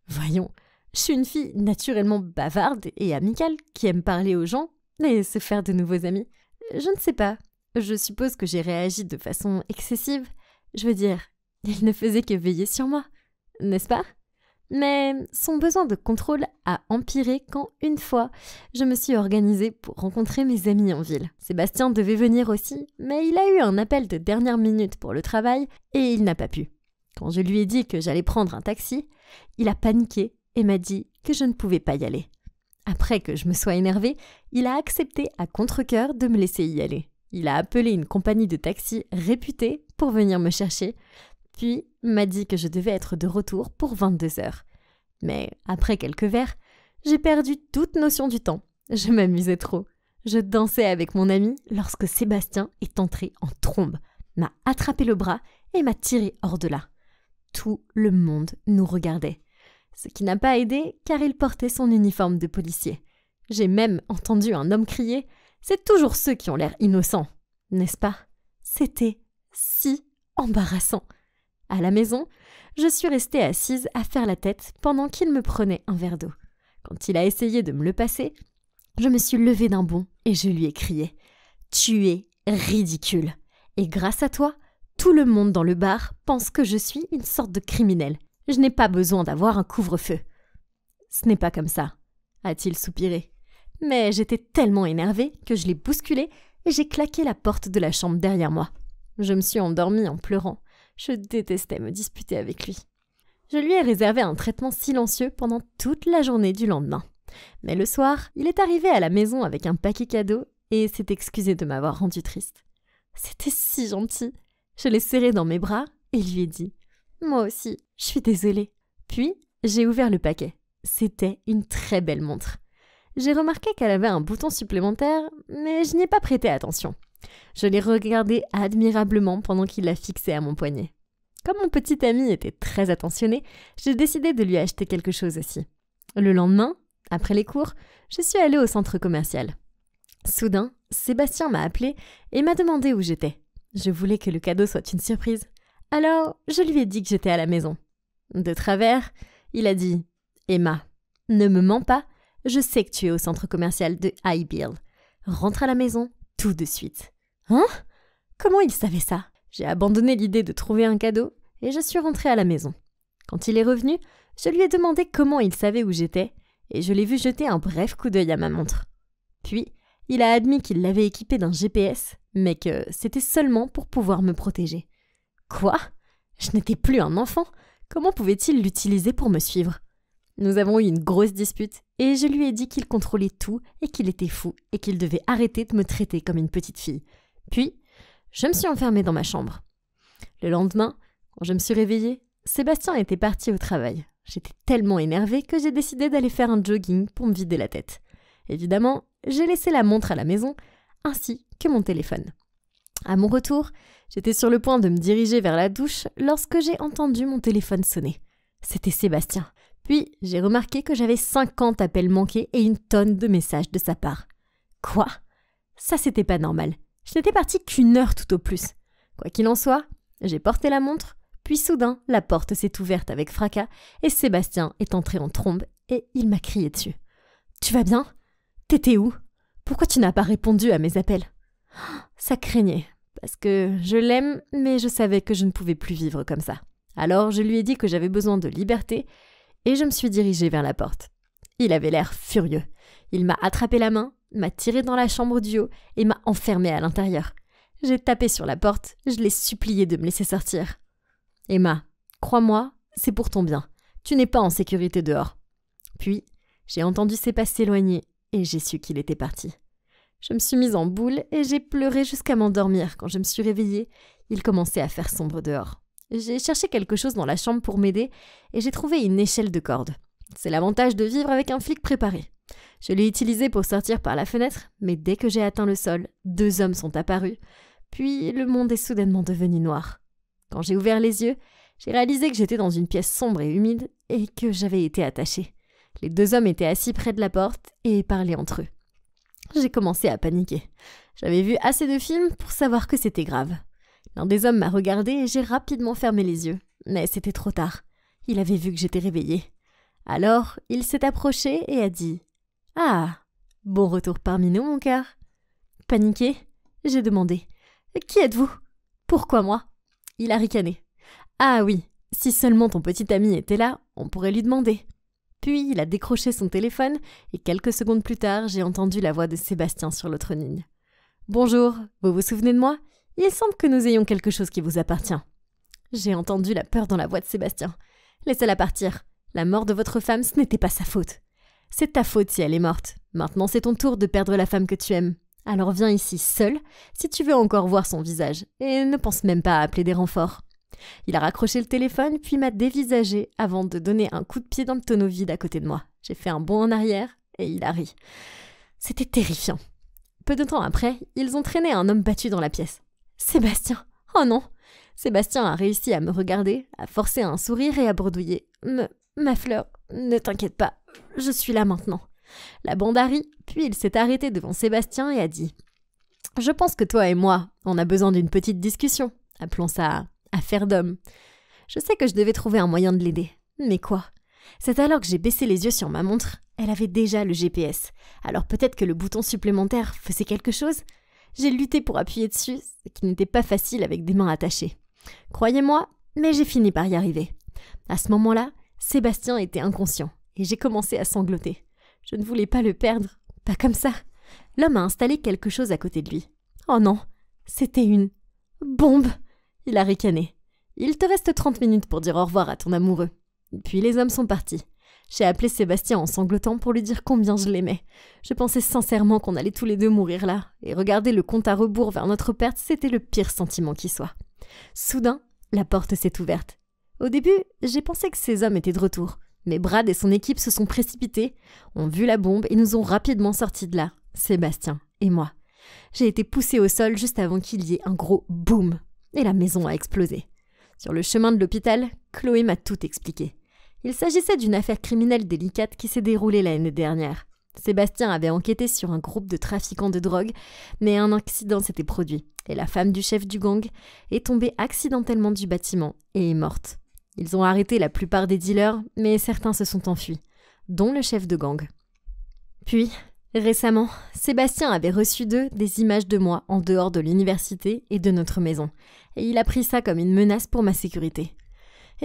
Speaker 2: voyons, je suis une fille naturellement bavarde et amicale qui aime parler aux gens et se faire de nouveaux amis. Je ne sais pas, je suppose que j'ai réagi de façon excessive. Je veux dire, il ne faisait que veiller sur moi, n'est-ce pas ? Mais son besoin de contrôle a empiré quand, une fois, je me suis organisée pour rencontrer mes amis en ville. Sébastien devait venir aussi, mais il a eu un appel de dernière minute pour le travail et il n'a pas pu. Quand je lui ai dit que j'allais prendre un taxi, il a paniqué et m'a dit que je ne pouvais pas y aller. Après que je me sois énervée, il a accepté à contre-cœur de me laisser y aller. Il a appelé une compagnie de taxi réputée pour venir me chercher, puis m'a dit que je devais être de retour pour 22h. Mais après quelques verres, j'ai perdu toute notion du temps. Je m'amusais trop. Je dansais avec mon ami lorsque Sébastien est entré en trombe, m'a attrapé le bras et m'a tiré hors de là. Tout le monde nous regardait. Ce qui n'a pas aidé car il portait son uniforme de policier. J'ai même entendu un homme crier « C'est toujours ceux qui ont l'air innocents !» N'est-ce pas ? C'était si embarrassant. À la maison, je suis restée assise à faire la tête pendant qu'il me prenait un verre d'eau. Quand il a essayé de me le passer, je me suis levée d'un bond et je lui ai crié « Tu es ridicule ! Et grâce à toi, tout le monde dans le bar pense que je suis une sorte de criminelle. Je n'ai pas besoin d'avoir un couvre-feu. » « Ce n'est pas comme ça, » a-t-il soupiré. Mais j'étais tellement énervée que je l'ai bousculé et j'ai claqué la porte de la chambre derrière moi. Je me suis endormie en pleurant. Je détestais me disputer avec lui. Je lui ai réservé un traitement silencieux pendant toute la journée du lendemain. Mais le soir, il est arrivé à la maison avec un paquet cadeau et s'est excusé de m'avoir rendue triste. C'était si gentil. Je l'ai serré dans mes bras et lui ai dit « Moi aussi, je suis désolée. » Puis, j'ai ouvert le paquet. C'était une très belle montre. J'ai remarqué qu'elle avait un bouton supplémentaire, mais je n'y ai pas prêté attention. Je l'ai regardée admirablement pendant qu'il la fixait à mon poignet. Comme mon petit ami était très attentionné, j'ai décidé de lui acheter quelque chose aussi. Le lendemain, après les cours, je suis allée au centre commercial. Soudain, Sébastien m'a appelée et m'a demandé où j'étais. Je voulais que le cadeau soit une surprise. Alors, je lui ai dit que j'étais à la maison. De travers, il a dit « Emma, ne me mens pas, je sais que tu es au centre commercial de High Bill. Rentre à la maison tout de suite. » Hein ? Comment il savait ça ? J'ai abandonné l'idée de trouver un cadeau et je suis rentrée à la maison. Quand il est revenu, je lui ai demandé comment il savait où j'étais et je l'ai vu jeter un bref coup d'œil à ma montre. Puis, il a admis qu'il l'avait équipée d'un GPS, mais que c'était seulement pour pouvoir me protéger. Quoi ? Je n'étais plus un enfant. Comment pouvait-il l'utiliser pour me suivre ? Nous avons eu une grosse dispute et je lui ai dit qu'il contrôlait tout et qu'il était fou et qu'il devait arrêter de me traiter comme une petite fille. Puis, je me suis enfermée dans ma chambre. Le lendemain, quand je me suis réveillée, Sébastien était parti au travail. J'étais tellement énervée que j'ai décidé d'aller faire un jogging pour me vider la tête. Évidemment, j'ai laissé la montre à la maison, ainsi que mon téléphone. À mon retour, j'étais sur le point de me diriger vers la douche lorsque j'ai entendu mon téléphone sonner. C'était Sébastien. Puis, j'ai remarqué que j'avais 50 appels manqués et une tonne de messages de sa part. Quoi ? Ça, c'était pas normal. Je n'étais partie qu'1 heure tout au plus. Quoi qu'il en soit, j'ai porté la montre, puis soudain, la porte s'est ouverte avec fracas et Sébastien est entré en trombe et il m'a crié dessus. « Tu vas bien ? T'étais où ? Pourquoi tu n'as pas répondu à mes appels ?» Ça craignait, parce que je l'aime, mais je savais que je ne pouvais plus vivre comme ça. Alors, je lui ai dit que j'avais besoin de liberté et je me suis dirigée vers la porte. Il avait l'air furieux. Il m'a attrapé la main, m'a tiré dans la chambre du haut et m'a enfermée à l'intérieur. J'ai tapé sur la porte, je l'ai supplié de me laisser sortir. « Emma, crois-moi, c'est pour ton bien. Tu n'es pas en sécurité dehors. » Puis, j'ai entendu ses pas s'éloigner et j'ai su qu'il était parti. Je me suis mise en boule et j'ai pleuré jusqu'à m'endormir. Quand je me suis réveillée, il commençait à faire sombre dehors. J'ai cherché quelque chose dans la chambre pour m'aider et j'ai trouvé une échelle de corde. C'est l'avantage de vivre avec un flic préparé. Je l'ai utilisée pour sortir par la fenêtre, mais dès que j'ai atteint le sol, 2 hommes sont apparus. Puis le monde est soudainement devenu noir. Quand j'ai ouvert les yeux, j'ai réalisé que j'étais dans une pièce sombre et humide et que j'avais été attachée. Les 2 hommes étaient assis près de la porte et parlaient entre eux. J'ai commencé à paniquer. J'avais vu assez de films pour savoir que c'était grave. L'un des hommes m'a regardé et j'ai rapidement fermé les yeux. Mais c'était trop tard. Il avait vu que j'étais réveillée. Alors, il s'est approché et a dit « Ah, bon retour parmi nous, mon cœur. » Paniqué, j'ai demandé « Qui êtes-vous ? Pourquoi moi ?» Il a ricané. « Ah oui, si seulement ton petit ami était là, on pourrait lui demander. » Puis il a décroché son téléphone et quelques secondes plus tard, j'ai entendu la voix de Sébastien sur l'autre ligne. « Bonjour, vous vous souvenez de moi ? Il semble que nous ayons quelque chose qui vous appartient. » J'ai entendu la peur dans la voix de Sébastien. « Laissez-la partir. La mort de votre femme, ce n'était pas sa faute. C'est ta faute si elle est morte. Maintenant, c'est ton tour de perdre la femme que tu aimes. Alors viens ici seul, si tu veux encore voir son visage, et ne pense même pas à appeler des renforts. » Il a raccroché le téléphone, puis m'a dévisagé avant de donner un coup de pied dans le tonneau vide à côté de moi. J'ai fait un bond en arrière, et il a ri. C'était terrifiant. Peu de temps après, ils ont traîné un homme battu dans la pièce. « Sébastien ! Oh non !» Sébastien a réussi à me regarder, à forcer un sourire et à bredouiller. « Ma fleur, ne t'inquiète pas, je suis là maintenant. » La bande a ri, puis il s'est arrêté devant Sébastien et a dit « Je pense que toi et moi, on a besoin d'une petite discussion. Appelons ça affaire d'homme. » Je sais que je devais trouver un moyen de l'aider. Mais quoi ? C'est alors que j'ai baissé les yeux sur ma montre. Elle avait déjà le GPS. Alors peut-être que le bouton supplémentaire faisait quelque chose ? J'ai lutté pour appuyer dessus, ce qui n'était pas facile avec des mains attachées. Croyez-moi, mais j'ai fini par y arriver. À ce moment-là, Sébastien était inconscient et j'ai commencé à sangloter. Je ne voulais pas le perdre, pas comme ça. L'homme a installé quelque chose à côté de lui. Oh non, c'était une bombe. Il a ricané. Il te reste 30 minutes pour dire au revoir à ton amoureux. Puis les hommes sont partis. J'ai appelé Sébastien en sanglotant pour lui dire combien je l'aimais. Je pensais sincèrement qu'on allait tous les deux mourir là, et regarder le compte à rebours vers notre perte, c'était le pire sentiment qui soit. Soudain, la porte s'est ouverte. Au début, j'ai pensé que ces hommes étaient de retour, mais Brad et son équipe se sont précipités, ont vu la bombe et nous ont rapidement sortis de là, Sébastien et moi. J'ai été poussée au sol juste avant qu'il y ait un gros boum, et la maison a explosé. Sur le chemin de l'hôpital, Chloé m'a tout expliqué. Il s'agissait d'une affaire criminelle délicate qui s'est déroulée l'année dernière. Sébastien avait enquêté sur un groupe de trafiquants de drogue, mais un accident s'était produit, et la femme du chef du gang est tombée accidentellement du bâtiment et est morte. Ils ont arrêté la plupart des dealers, mais certains se sont enfuis, dont le chef de gang. Puis, récemment, Sébastien avait reçu d'eux des images de moi en dehors de l'université et de notre maison, et il a pris ça comme une menace pour ma sécurité.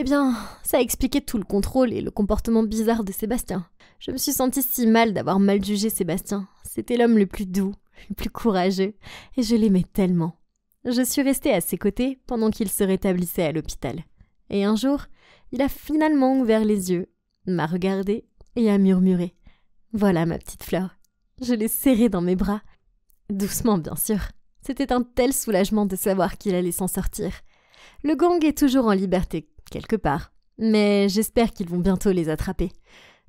Speaker 2: Eh bien, ça a expliqué tout le contrôle et le comportement bizarre de Sébastien. Je me suis sentie si mal d'avoir mal jugé Sébastien. C'était l'homme le plus doux, le plus courageux, et je l'aimais tellement. Je suis restée à ses côtés pendant qu'il se rétablissait à l'hôpital. Et un jour, il a finalement ouvert les yeux, m'a regardé et a murmuré. « Voilà ma petite fleur. » Je l'ai serré dans mes bras. Doucement, bien sûr. C'était un tel soulagement de savoir qu'il allait s'en sortir. Le gang est toujours en liberté, quelque part. Mais j'espère qu'ils vont bientôt les attraper.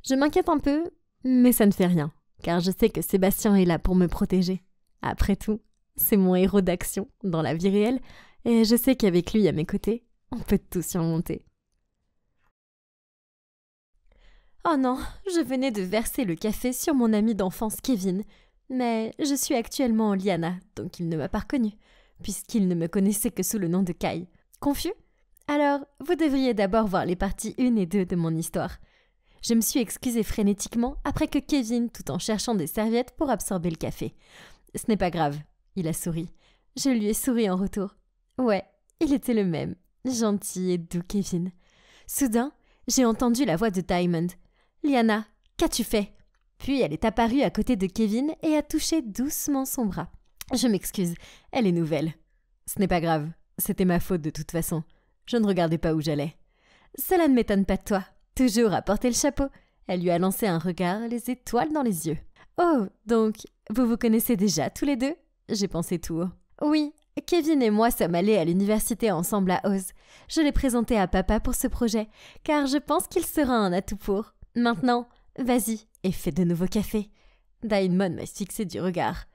Speaker 2: Je m'inquiète un peu, mais ça ne fait rien, car je sais que Sébastien est là pour me protéger. Après tout, c'est mon héros d'action dans la vie réelle, et je sais qu'avec lui à mes côtés, on peut tout surmonter. Oh non, je venais de verser le café sur mon ami d'enfance Kevin, mais je suis actuellement en Liana, donc il ne m'a pas reconnue, puisqu'il ne me connaissait que sous le nom de Kai. Confus ? Alors, vous devriez d'abord voir les parties 1 et 2 de mon histoire. Je me suis excusée frénétiquement après que Kevin, tout en cherchant des serviettes pour absorber le café. Ce n'est pas grave, il a souri. Je lui ai souri en retour. Ouais, il était le même, gentil et doux Kevin. Soudain, j'ai entendu la voix de Diamond. « Liana, qu'as-tu fait ?» Puis elle est apparue à côté de Kevin et a touché doucement son bras. Je m'excuse, elle est nouvelle. Ce n'est pas grave, c'était ma faute de toute façon. Je ne regardais pas où j'allais. Cela ne m'étonne pas de toi. Toujours à porter le chapeau. Elle lui a lancé un regard, les étoiles dans les yeux. Oh, donc, vous vous connaissez déjà tous les deux ? J'ai pensé tout haut. Oui, Kevin et moi sommes allés à l'université ensemble à Oz. Je l'ai présenté à papa pour ce projet, car je pense qu'il sera un atout pour. Maintenant, vas-y et fais de nouveaux cafés. Diamond m'a fixé du regard.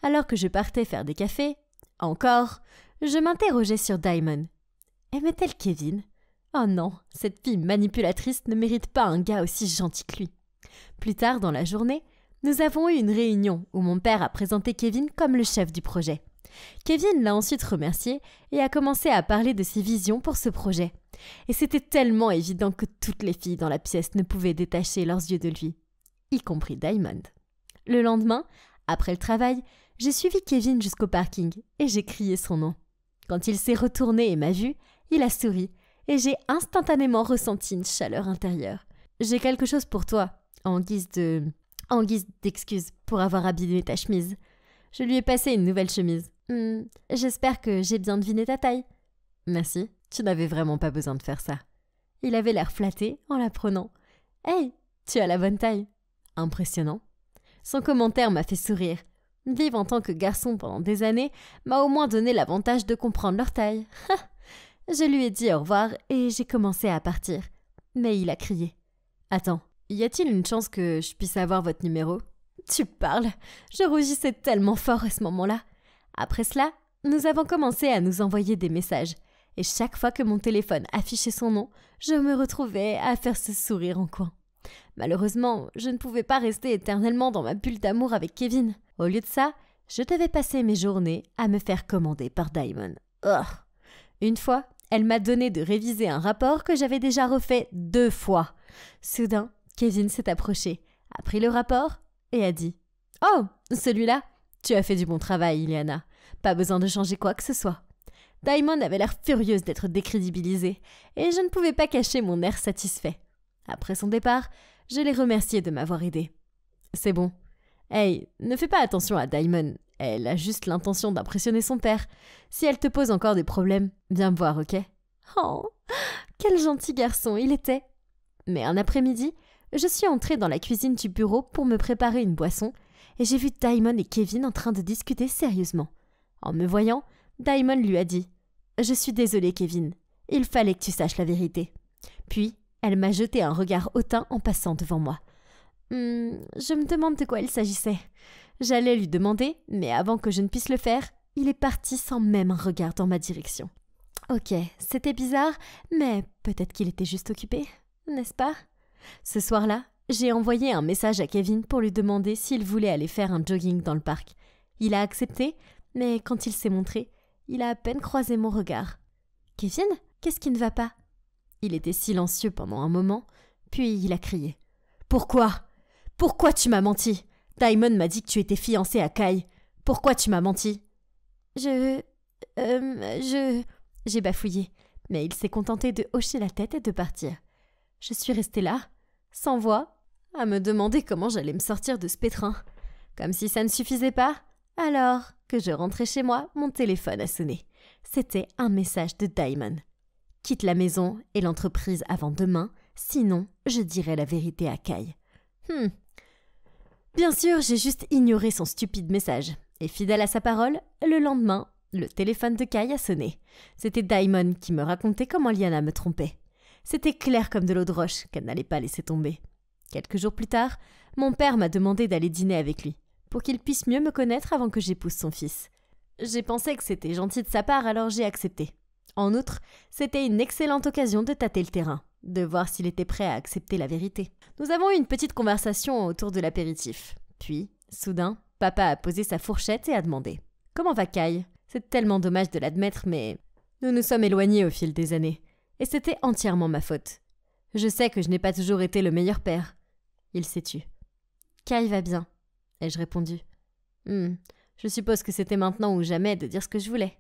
Speaker 2: Alors que je partais faire des cafés, encore, je m'interrogeais sur Diamond. Aimait-elle Kevin ? Oh non, cette fille manipulatrice ne mérite pas un gars aussi gentil que lui. Plus tard dans la journée, nous avons eu une réunion où mon père a présenté Kevin comme le chef du projet. Kevin l'a ensuite remercié et a commencé à parler de ses visions pour ce projet. Et c'était tellement évident que toutes les filles dans la pièce ne pouvaient détacher leurs yeux de lui, y compris Diamond. Le lendemain, après le travail, j'ai suivi Kevin jusqu'au parking et j'ai crié son nom. Quand il s'est retourné et m'a vu, il a souri et j'ai instantanément ressenti une chaleur intérieure. « J'ai quelque chose pour toi, en guise d'excuse pour avoir abîmé ta chemise. » Je lui ai passé une nouvelle chemise. « J'espère que j'ai bien deviné ta taille. »« Merci, tu n'avais vraiment pas besoin de faire ça. » Il avait l'air flatté en la prenant. « Hey, tu as la bonne taille. » Impressionnant. Son commentaire m'a fait sourire. Vivre en tant que garçon pendant des années m'a au moins donné l'avantage de comprendre leur taille. Je lui ai dit au revoir et j'ai commencé à partir. Mais il a crié. « Attends, y a-t-il une chance que je puisse avoir votre numéro ?» Tu parles. Je rougissais tellement fort à ce moment-là. Après cela, nous avons commencé à nous envoyer des messages. Et chaque fois que mon téléphone affichait son nom, je me retrouvais à faire ce sourire en coin. Malheureusement, je ne pouvais pas rester éternellement dans ma bulle d'amour avec Kevin. Au lieu de ça, je devais passer mes journées à me faire commander par Diamond. Une fois, elle m'a donné de réviser un rapport que j'avais déjà refait 2 fois. Soudain, Kevin s'est approché, a pris le rapport et a dit « Oh, celui-là, tu as fait du bon travail, Iliana. Pas besoin de changer quoi que ce soit. » Diamond avait l'air furieuse d'être décrédibilisée et je ne pouvais pas cacher mon air satisfait. Après son départ, je l'ai remerciée de m'avoir aidée. « C'est bon. Hey, ne fais pas attention à Diamond. Elle a juste l'intention d'impressionner son père. Si elle te pose encore des problèmes, viens me voir, ok ?» Oh, quel gentil garçon il était. Mais un après-midi, je suis entrée dans la cuisine du bureau pour me préparer une boisson et j'ai vu Diamond et Kevin en train de discuter sérieusement. En me voyant, Diamond lui a dit « Je suis désolée, Kevin. Il fallait que tu saches la vérité. » Puis, elle m'a jeté un regard hautain en passant devant moi. Je me demande de quoi il s'agissait. J'allais lui demander, mais avant que je ne puisse le faire, il est parti sans même un regard dans ma direction. Ok, c'était bizarre, mais peut-être qu'il était juste occupé, n'est-ce pas ? Ce soir-là, j'ai envoyé un message à Kevin pour lui demander s'il voulait aller faire un jogging dans le parc. Il a accepté, mais quand il s'est montré, il a à peine croisé mon regard. « Kevin, qu'est-ce qui ne va pas ?» Il était silencieux pendant un moment, puis il a crié. « Pourquoi ? Pourquoi tu m'as menti ? Diamond m'a dit que tu étais fiancée à Kai. Pourquoi tu m'as menti ? » J'ai bafouillé. mais il s'est contenté de hocher la tête et de partir. Je suis restée là, sans voix, à me demander comment j'allais me sortir de ce pétrin. Comme si ça ne suffisait pas, alors que je rentrais chez moi, mon téléphone a sonné. C'était un message de Diamond. « Quitte la maison et l'entreprise avant demain, sinon je dirai la vérité à Kai. » Bien sûr, j'ai juste ignoré son stupide message. Et fidèle à sa parole, le lendemain, le téléphone de Kai a sonné. C'était Diamond qui me racontait comment Liana me trompait. C'était clair comme de l'eau de roche qu'elle n'allait pas laisser tomber. Quelques jours plus tard, mon père m'a demandé d'aller dîner avec lui, pour qu'il puisse mieux me connaître avant que j'épouse son fils. J'ai pensé que c'était gentil de sa part, alors j'ai accepté. En outre, c'était une excellente occasion de tâter le terrain, de voir s'il était prêt à accepter la vérité. Nous avons eu une petite conversation autour de l'apéritif. Puis, soudain, papa a posé sa fourchette et a demandé « Comment va Kai ?» C'est tellement dommage de l'admettre, mais nous nous sommes éloignés au fil des années. Et c'était entièrement ma faute. Je sais que je n'ai pas toujours été le meilleur père. Il s'est tu. « Kai va bien », ai-je répondu. Je suppose que c'était maintenant ou jamais de dire ce que je voulais.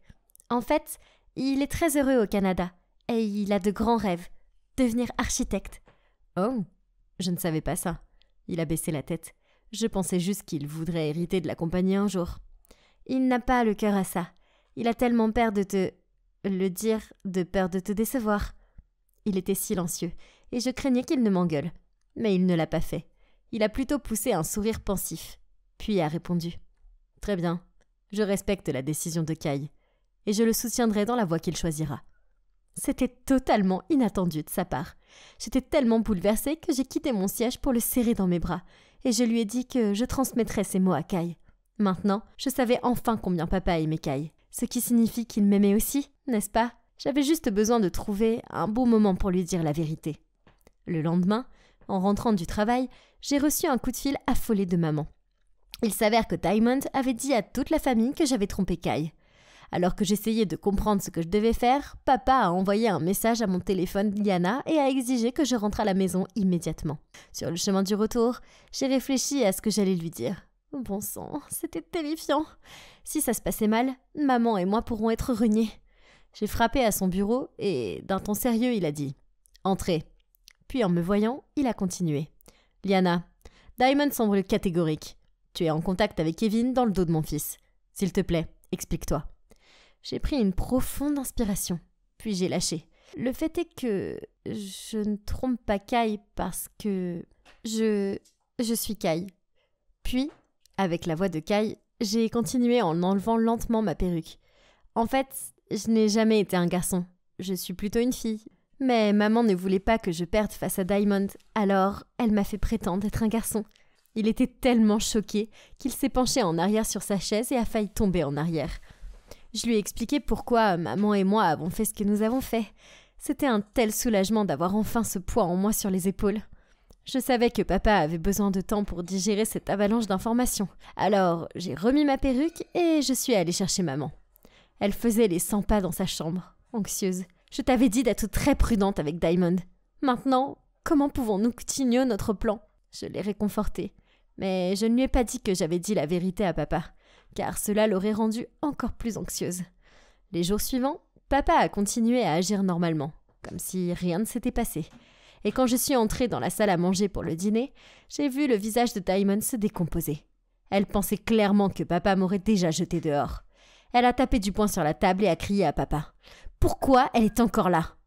Speaker 2: En fait, il est très heureux au Canada, et il a de grands rêves. Devenir architecte. Oh, je ne savais pas ça. Il a baissé la tête. Je pensais juste qu'il voudrait hériter de la compagnie un jour. Il n'a pas le cœur à ça. Il a tellement peur de te... de peur de te décevoir. Il était silencieux, et je craignais qu'il ne m'engueule. Mais il ne l'a pas fait. Il a plutôt poussé un sourire pensif. Puis a répondu. Très bien. Je respecte la décision de Kai. Et je le soutiendrai dans la voie qu'il choisira. C'était totalement inattendu de sa part. J'étais tellement bouleversée que j'ai quitté mon siège pour le serrer dans mes bras, et je lui ai dit que je transmettrais ces mots à Kai. Maintenant, je savais enfin combien papa aimait Kai, ce qui signifie qu'il m'aimait aussi, n'est-ce pas? J'avais juste besoin de trouver un bon moment pour lui dire la vérité. Le lendemain, en rentrant du travail, j'ai reçu un coup de fil affolé de maman. Il s'avère que Diamond avait dit à toute la famille que j'avais trompé Kai. Alors que j'essayais de comprendre ce que je devais faire, papa a envoyé un message à mon téléphone Liana et a exigé que je rentre à la maison immédiatement. Sur le chemin du retour, j'ai réfléchi à ce que j'allais lui dire. Bon sang, c'était terrifiant. Si ça se passait mal, maman et moi pourrons être reniés. J'ai frappé à son bureau et, d'un ton sérieux, il a dit « Entrez ». Puis en me voyant, il a continué. « Liana, Diamond semble catégorique. Tu es en contact avec Kevin dans le dos de mon fils. S'il te plaît, explique-toi. » J'ai pris une profonde inspiration, puis j'ai lâché. Le fait est que je ne trompe pas Kai parce que je suis Kai. Puis, avec la voix de Kai, j'ai continué en enlevant lentement ma perruque. En fait, je n'ai jamais été un garçon. Je suis plutôt une fille. Mais maman ne voulait pas que je perde face à Diamond, alors elle m'a fait prétendre être un garçon. Il était tellement choqué qu'il s'est penché en arrière sur sa chaise et a failli tomber en arrière. Je lui ai expliqué pourquoi maman et moi avons fait ce que nous avons fait. C'était un tel soulagement d'avoir enfin ce poids en moi sur les épaules. Je savais que papa avait besoin de temps pour digérer cette avalanche d'informations. Alors, j'ai remis ma perruque et je suis allée chercher maman. Elle faisait les 100 pas dans sa chambre, anxieuse. Je t'avais dit d'être très prudente avec Diamond. Maintenant, comment pouvons-nous continuer notre plan? Je l'ai réconfortée. Mais je ne lui ai pas dit que j'avais dit la vérité à papa, car cela l'aurait rendue encore plus anxieuse. Les jours suivants, papa a continué à agir normalement, comme si rien ne s'était passé. Et quand je suis entrée dans la salle à manger pour le dîner, j'ai vu le visage de Diamond se décomposer. Elle pensait clairement que papa m'aurait déjà jeté dehors. Elle a tapé du poing sur la table et a crié à papa. « Pourquoi elle est encore là ?»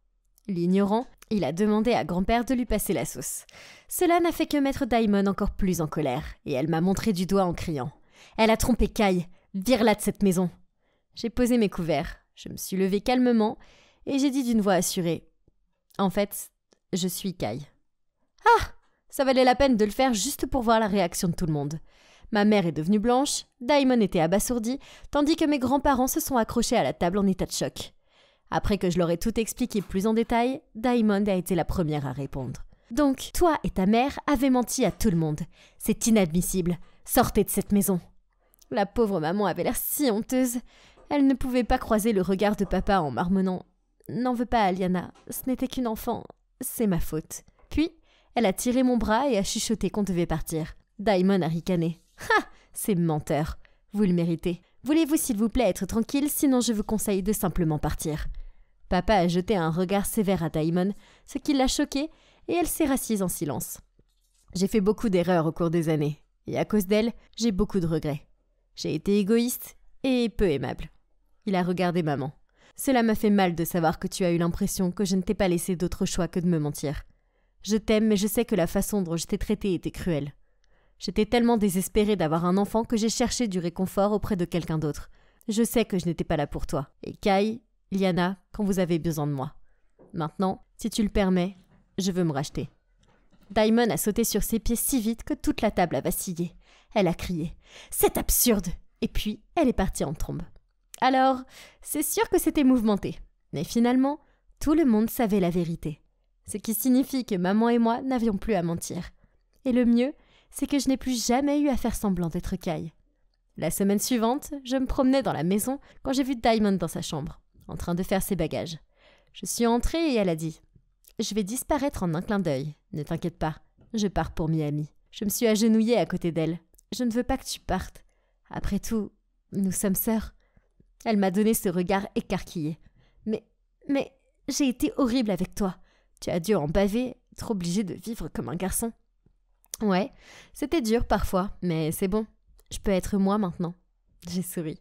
Speaker 2: L'ignorant, il a demandé à grand-père de lui passer la sauce. Cela n'a fait que mettre Diamond encore plus en colère, et elle m'a montré du doigt en criant. « Elle a trompé Kai, vire-la de cette maison !» J'ai posé mes couverts, je me suis levée calmement, et j'ai dit d'une voix assurée. « En fait, je suis Kai. » Ah! Ça valait la peine de le faire juste pour voir la réaction de tout le monde. Ma mère est devenue blanche, Diamond était abasourdi, tandis que mes grands-parents se sont accrochés à la table en état de choc. Après que je leur ai tout expliqué plus en détail, Diamond a été la première à répondre. « Donc, toi et ta mère avez menti à tout le monde. C'est inadmissible. Sortez de cette maison. » La pauvre maman avait l'air si honteuse. Elle ne pouvait pas croiser le regard de papa en marmonnant « N'en veux pas, Liana, ce n'était qu'une enfant. C'est ma faute. » Puis, elle a tiré mon bras et a chuchoté qu'on devait partir. Diamond a ricané. « Ha! C'est menteur. Vous le méritez. Voulez-vous s'il vous plaît être tranquille, sinon je vous conseille de simplement partir. » Papa a jeté un regard sévère à Daimon, ce qui l'a choquée, et elle s'est rassise en silence. J'ai fait beaucoup d'erreurs au cours des années, et à cause d'elles, j'ai beaucoup de regrets. J'ai été égoïste et peu aimable. Il a regardé maman. Cela m'a fait mal de savoir que tu as eu l'impression que je ne t'ai pas laissé d'autre choix que de me mentir. Je t'aime, mais je sais que la façon dont je t'ai traité était cruelle. J'étais tellement désespérée d'avoir un enfant que j'ai cherché du réconfort auprès de quelqu'un d'autre. Je sais que je n'étais pas là pour toi. Et Kai, Liana, quand vous avez besoin de moi. Maintenant, si tu le permets, je veux me racheter. Daimon a sauté sur ses pieds si vite que toute la table a vacillé. Elle a crié « C'est absurde !» Et puis, elle est partie en trombe. Alors, c'est sûr que c'était mouvementé. Mais finalement, tout le monde savait la vérité. Ce qui signifie que maman et moi n'avions plus à mentir. Et le mieux, c'est que je n'ai plus jamais eu à faire semblant d'être Kai. La semaine suivante, je me promenais dans la maison quand j'ai vu Daimon dans sa chambre, en train de faire ses bagages. Je suis entrée et elle a dit « Je vais disparaître en un clin d'œil. Ne t'inquiète pas, je pars pour Miami. » Je me suis agenouillée à côté d'elle. « Je ne veux pas que tu partes. Après tout, nous sommes sœurs. » Elle m'a donné ce regard écarquillé. « Mais, j'ai été horrible avec toi. Tu as dû en baver, être obligée de vivre comme un garçon. » Ouais, c'était dur parfois, mais c'est bon. Je peux être moi maintenant. J'ai souri.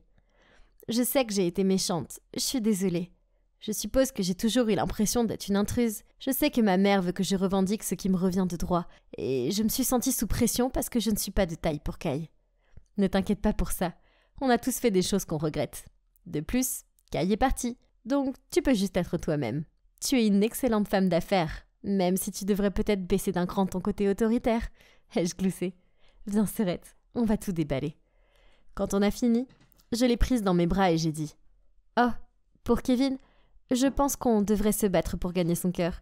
Speaker 2: Je sais que j'ai été méchante. Je suis désolée. Je suppose que j'ai toujours eu l'impression d'être une intruse. Je sais que ma mère veut que je revendique ce qui me revient de droit, et je me suis sentie sous pression parce que je ne suis pas de taille pour Kai. Ne t'inquiète pas pour ça. On a tous fait des choses qu'on regrette. De plus, Kai est parti, donc tu peux juste être toi-même. Tu es une excellente femme d'affaires, même si tu devrais peut-être baisser d'un cran ton côté autoritaire. Ai-je gloussé? Viens, Serette, on va tout déballer. Quand on a fini, je l'ai prise dans mes bras et j'ai dit « Oh, pour Kevin, je pense qu'on devrait se battre pour gagner son cœur. »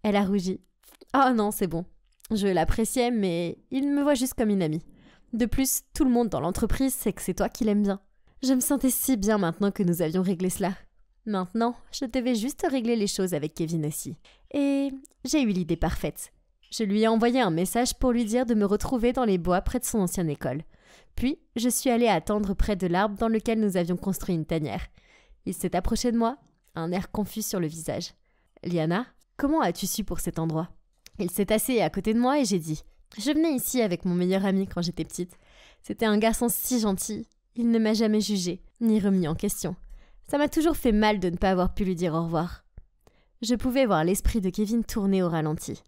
Speaker 2: Elle a rougi. « Oh non, c'est bon. Je l'appréciais, mais il me voit juste comme une amie. De plus, tout le monde dans l'entreprise sait que c'est toi qui l'aimes bien. Je me sentais si bien maintenant que nous avions réglé cela. Maintenant, je devais juste régler les choses avec Kevin aussi. Et j'ai eu l'idée parfaite. Je lui ai envoyé un message pour lui dire de me retrouver dans les bois près de son ancienne école. Puis, je suis allée attendre près de l'arbre dans lequel nous avions construit une tanière. Il s'est approché de moi, un air confus sur le visage. « Liana, comment as-tu su pour cet endroit ?» Il s'est assis à côté de moi et j'ai dit « Je venais ici avec mon meilleur ami quand j'étais petite. C'était un garçon si gentil. Il ne m'a jamais jugé, ni remis en question. Ça m'a toujours fait mal de ne pas avoir pu lui dire au revoir. » Je pouvais voir l'esprit de Kevin tourner au ralenti.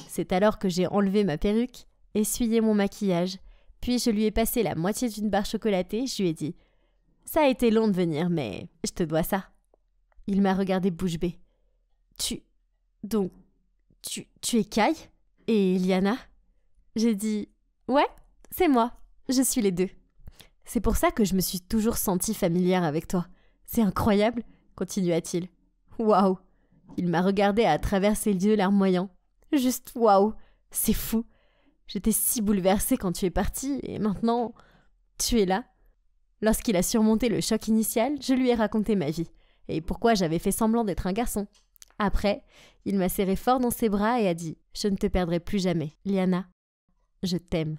Speaker 2: C'est alors que j'ai enlevé ma perruque, essuyé mon maquillage, puis je lui ai passé la moitié d'une barre chocolatée. Je lui ai dit « Ça a été long de venir, mais je te dois ça. » Il m'a regardé bouche bée. « Tu es Kai et Liana ?» J'ai dit « Ouais, c'est moi. Je suis les deux. C'est pour ça que je me suis toujours sentie familière avec toi. C'est incroyable, continua-t-il. Waouh !» Il m'a regardé à travers ses yeux larmoyants. Juste waouh, c'est fou. J'étais si bouleversée quand tu es partie et maintenant, tu es là. Lorsqu'il a surmonté le choc initial, je lui ai raconté ma vie et pourquoi j'avais fait semblant d'être un garçon. Après, il m'a serré fort dans ses bras et a dit « Je ne te perdrai plus jamais. Liana, je t'aime. »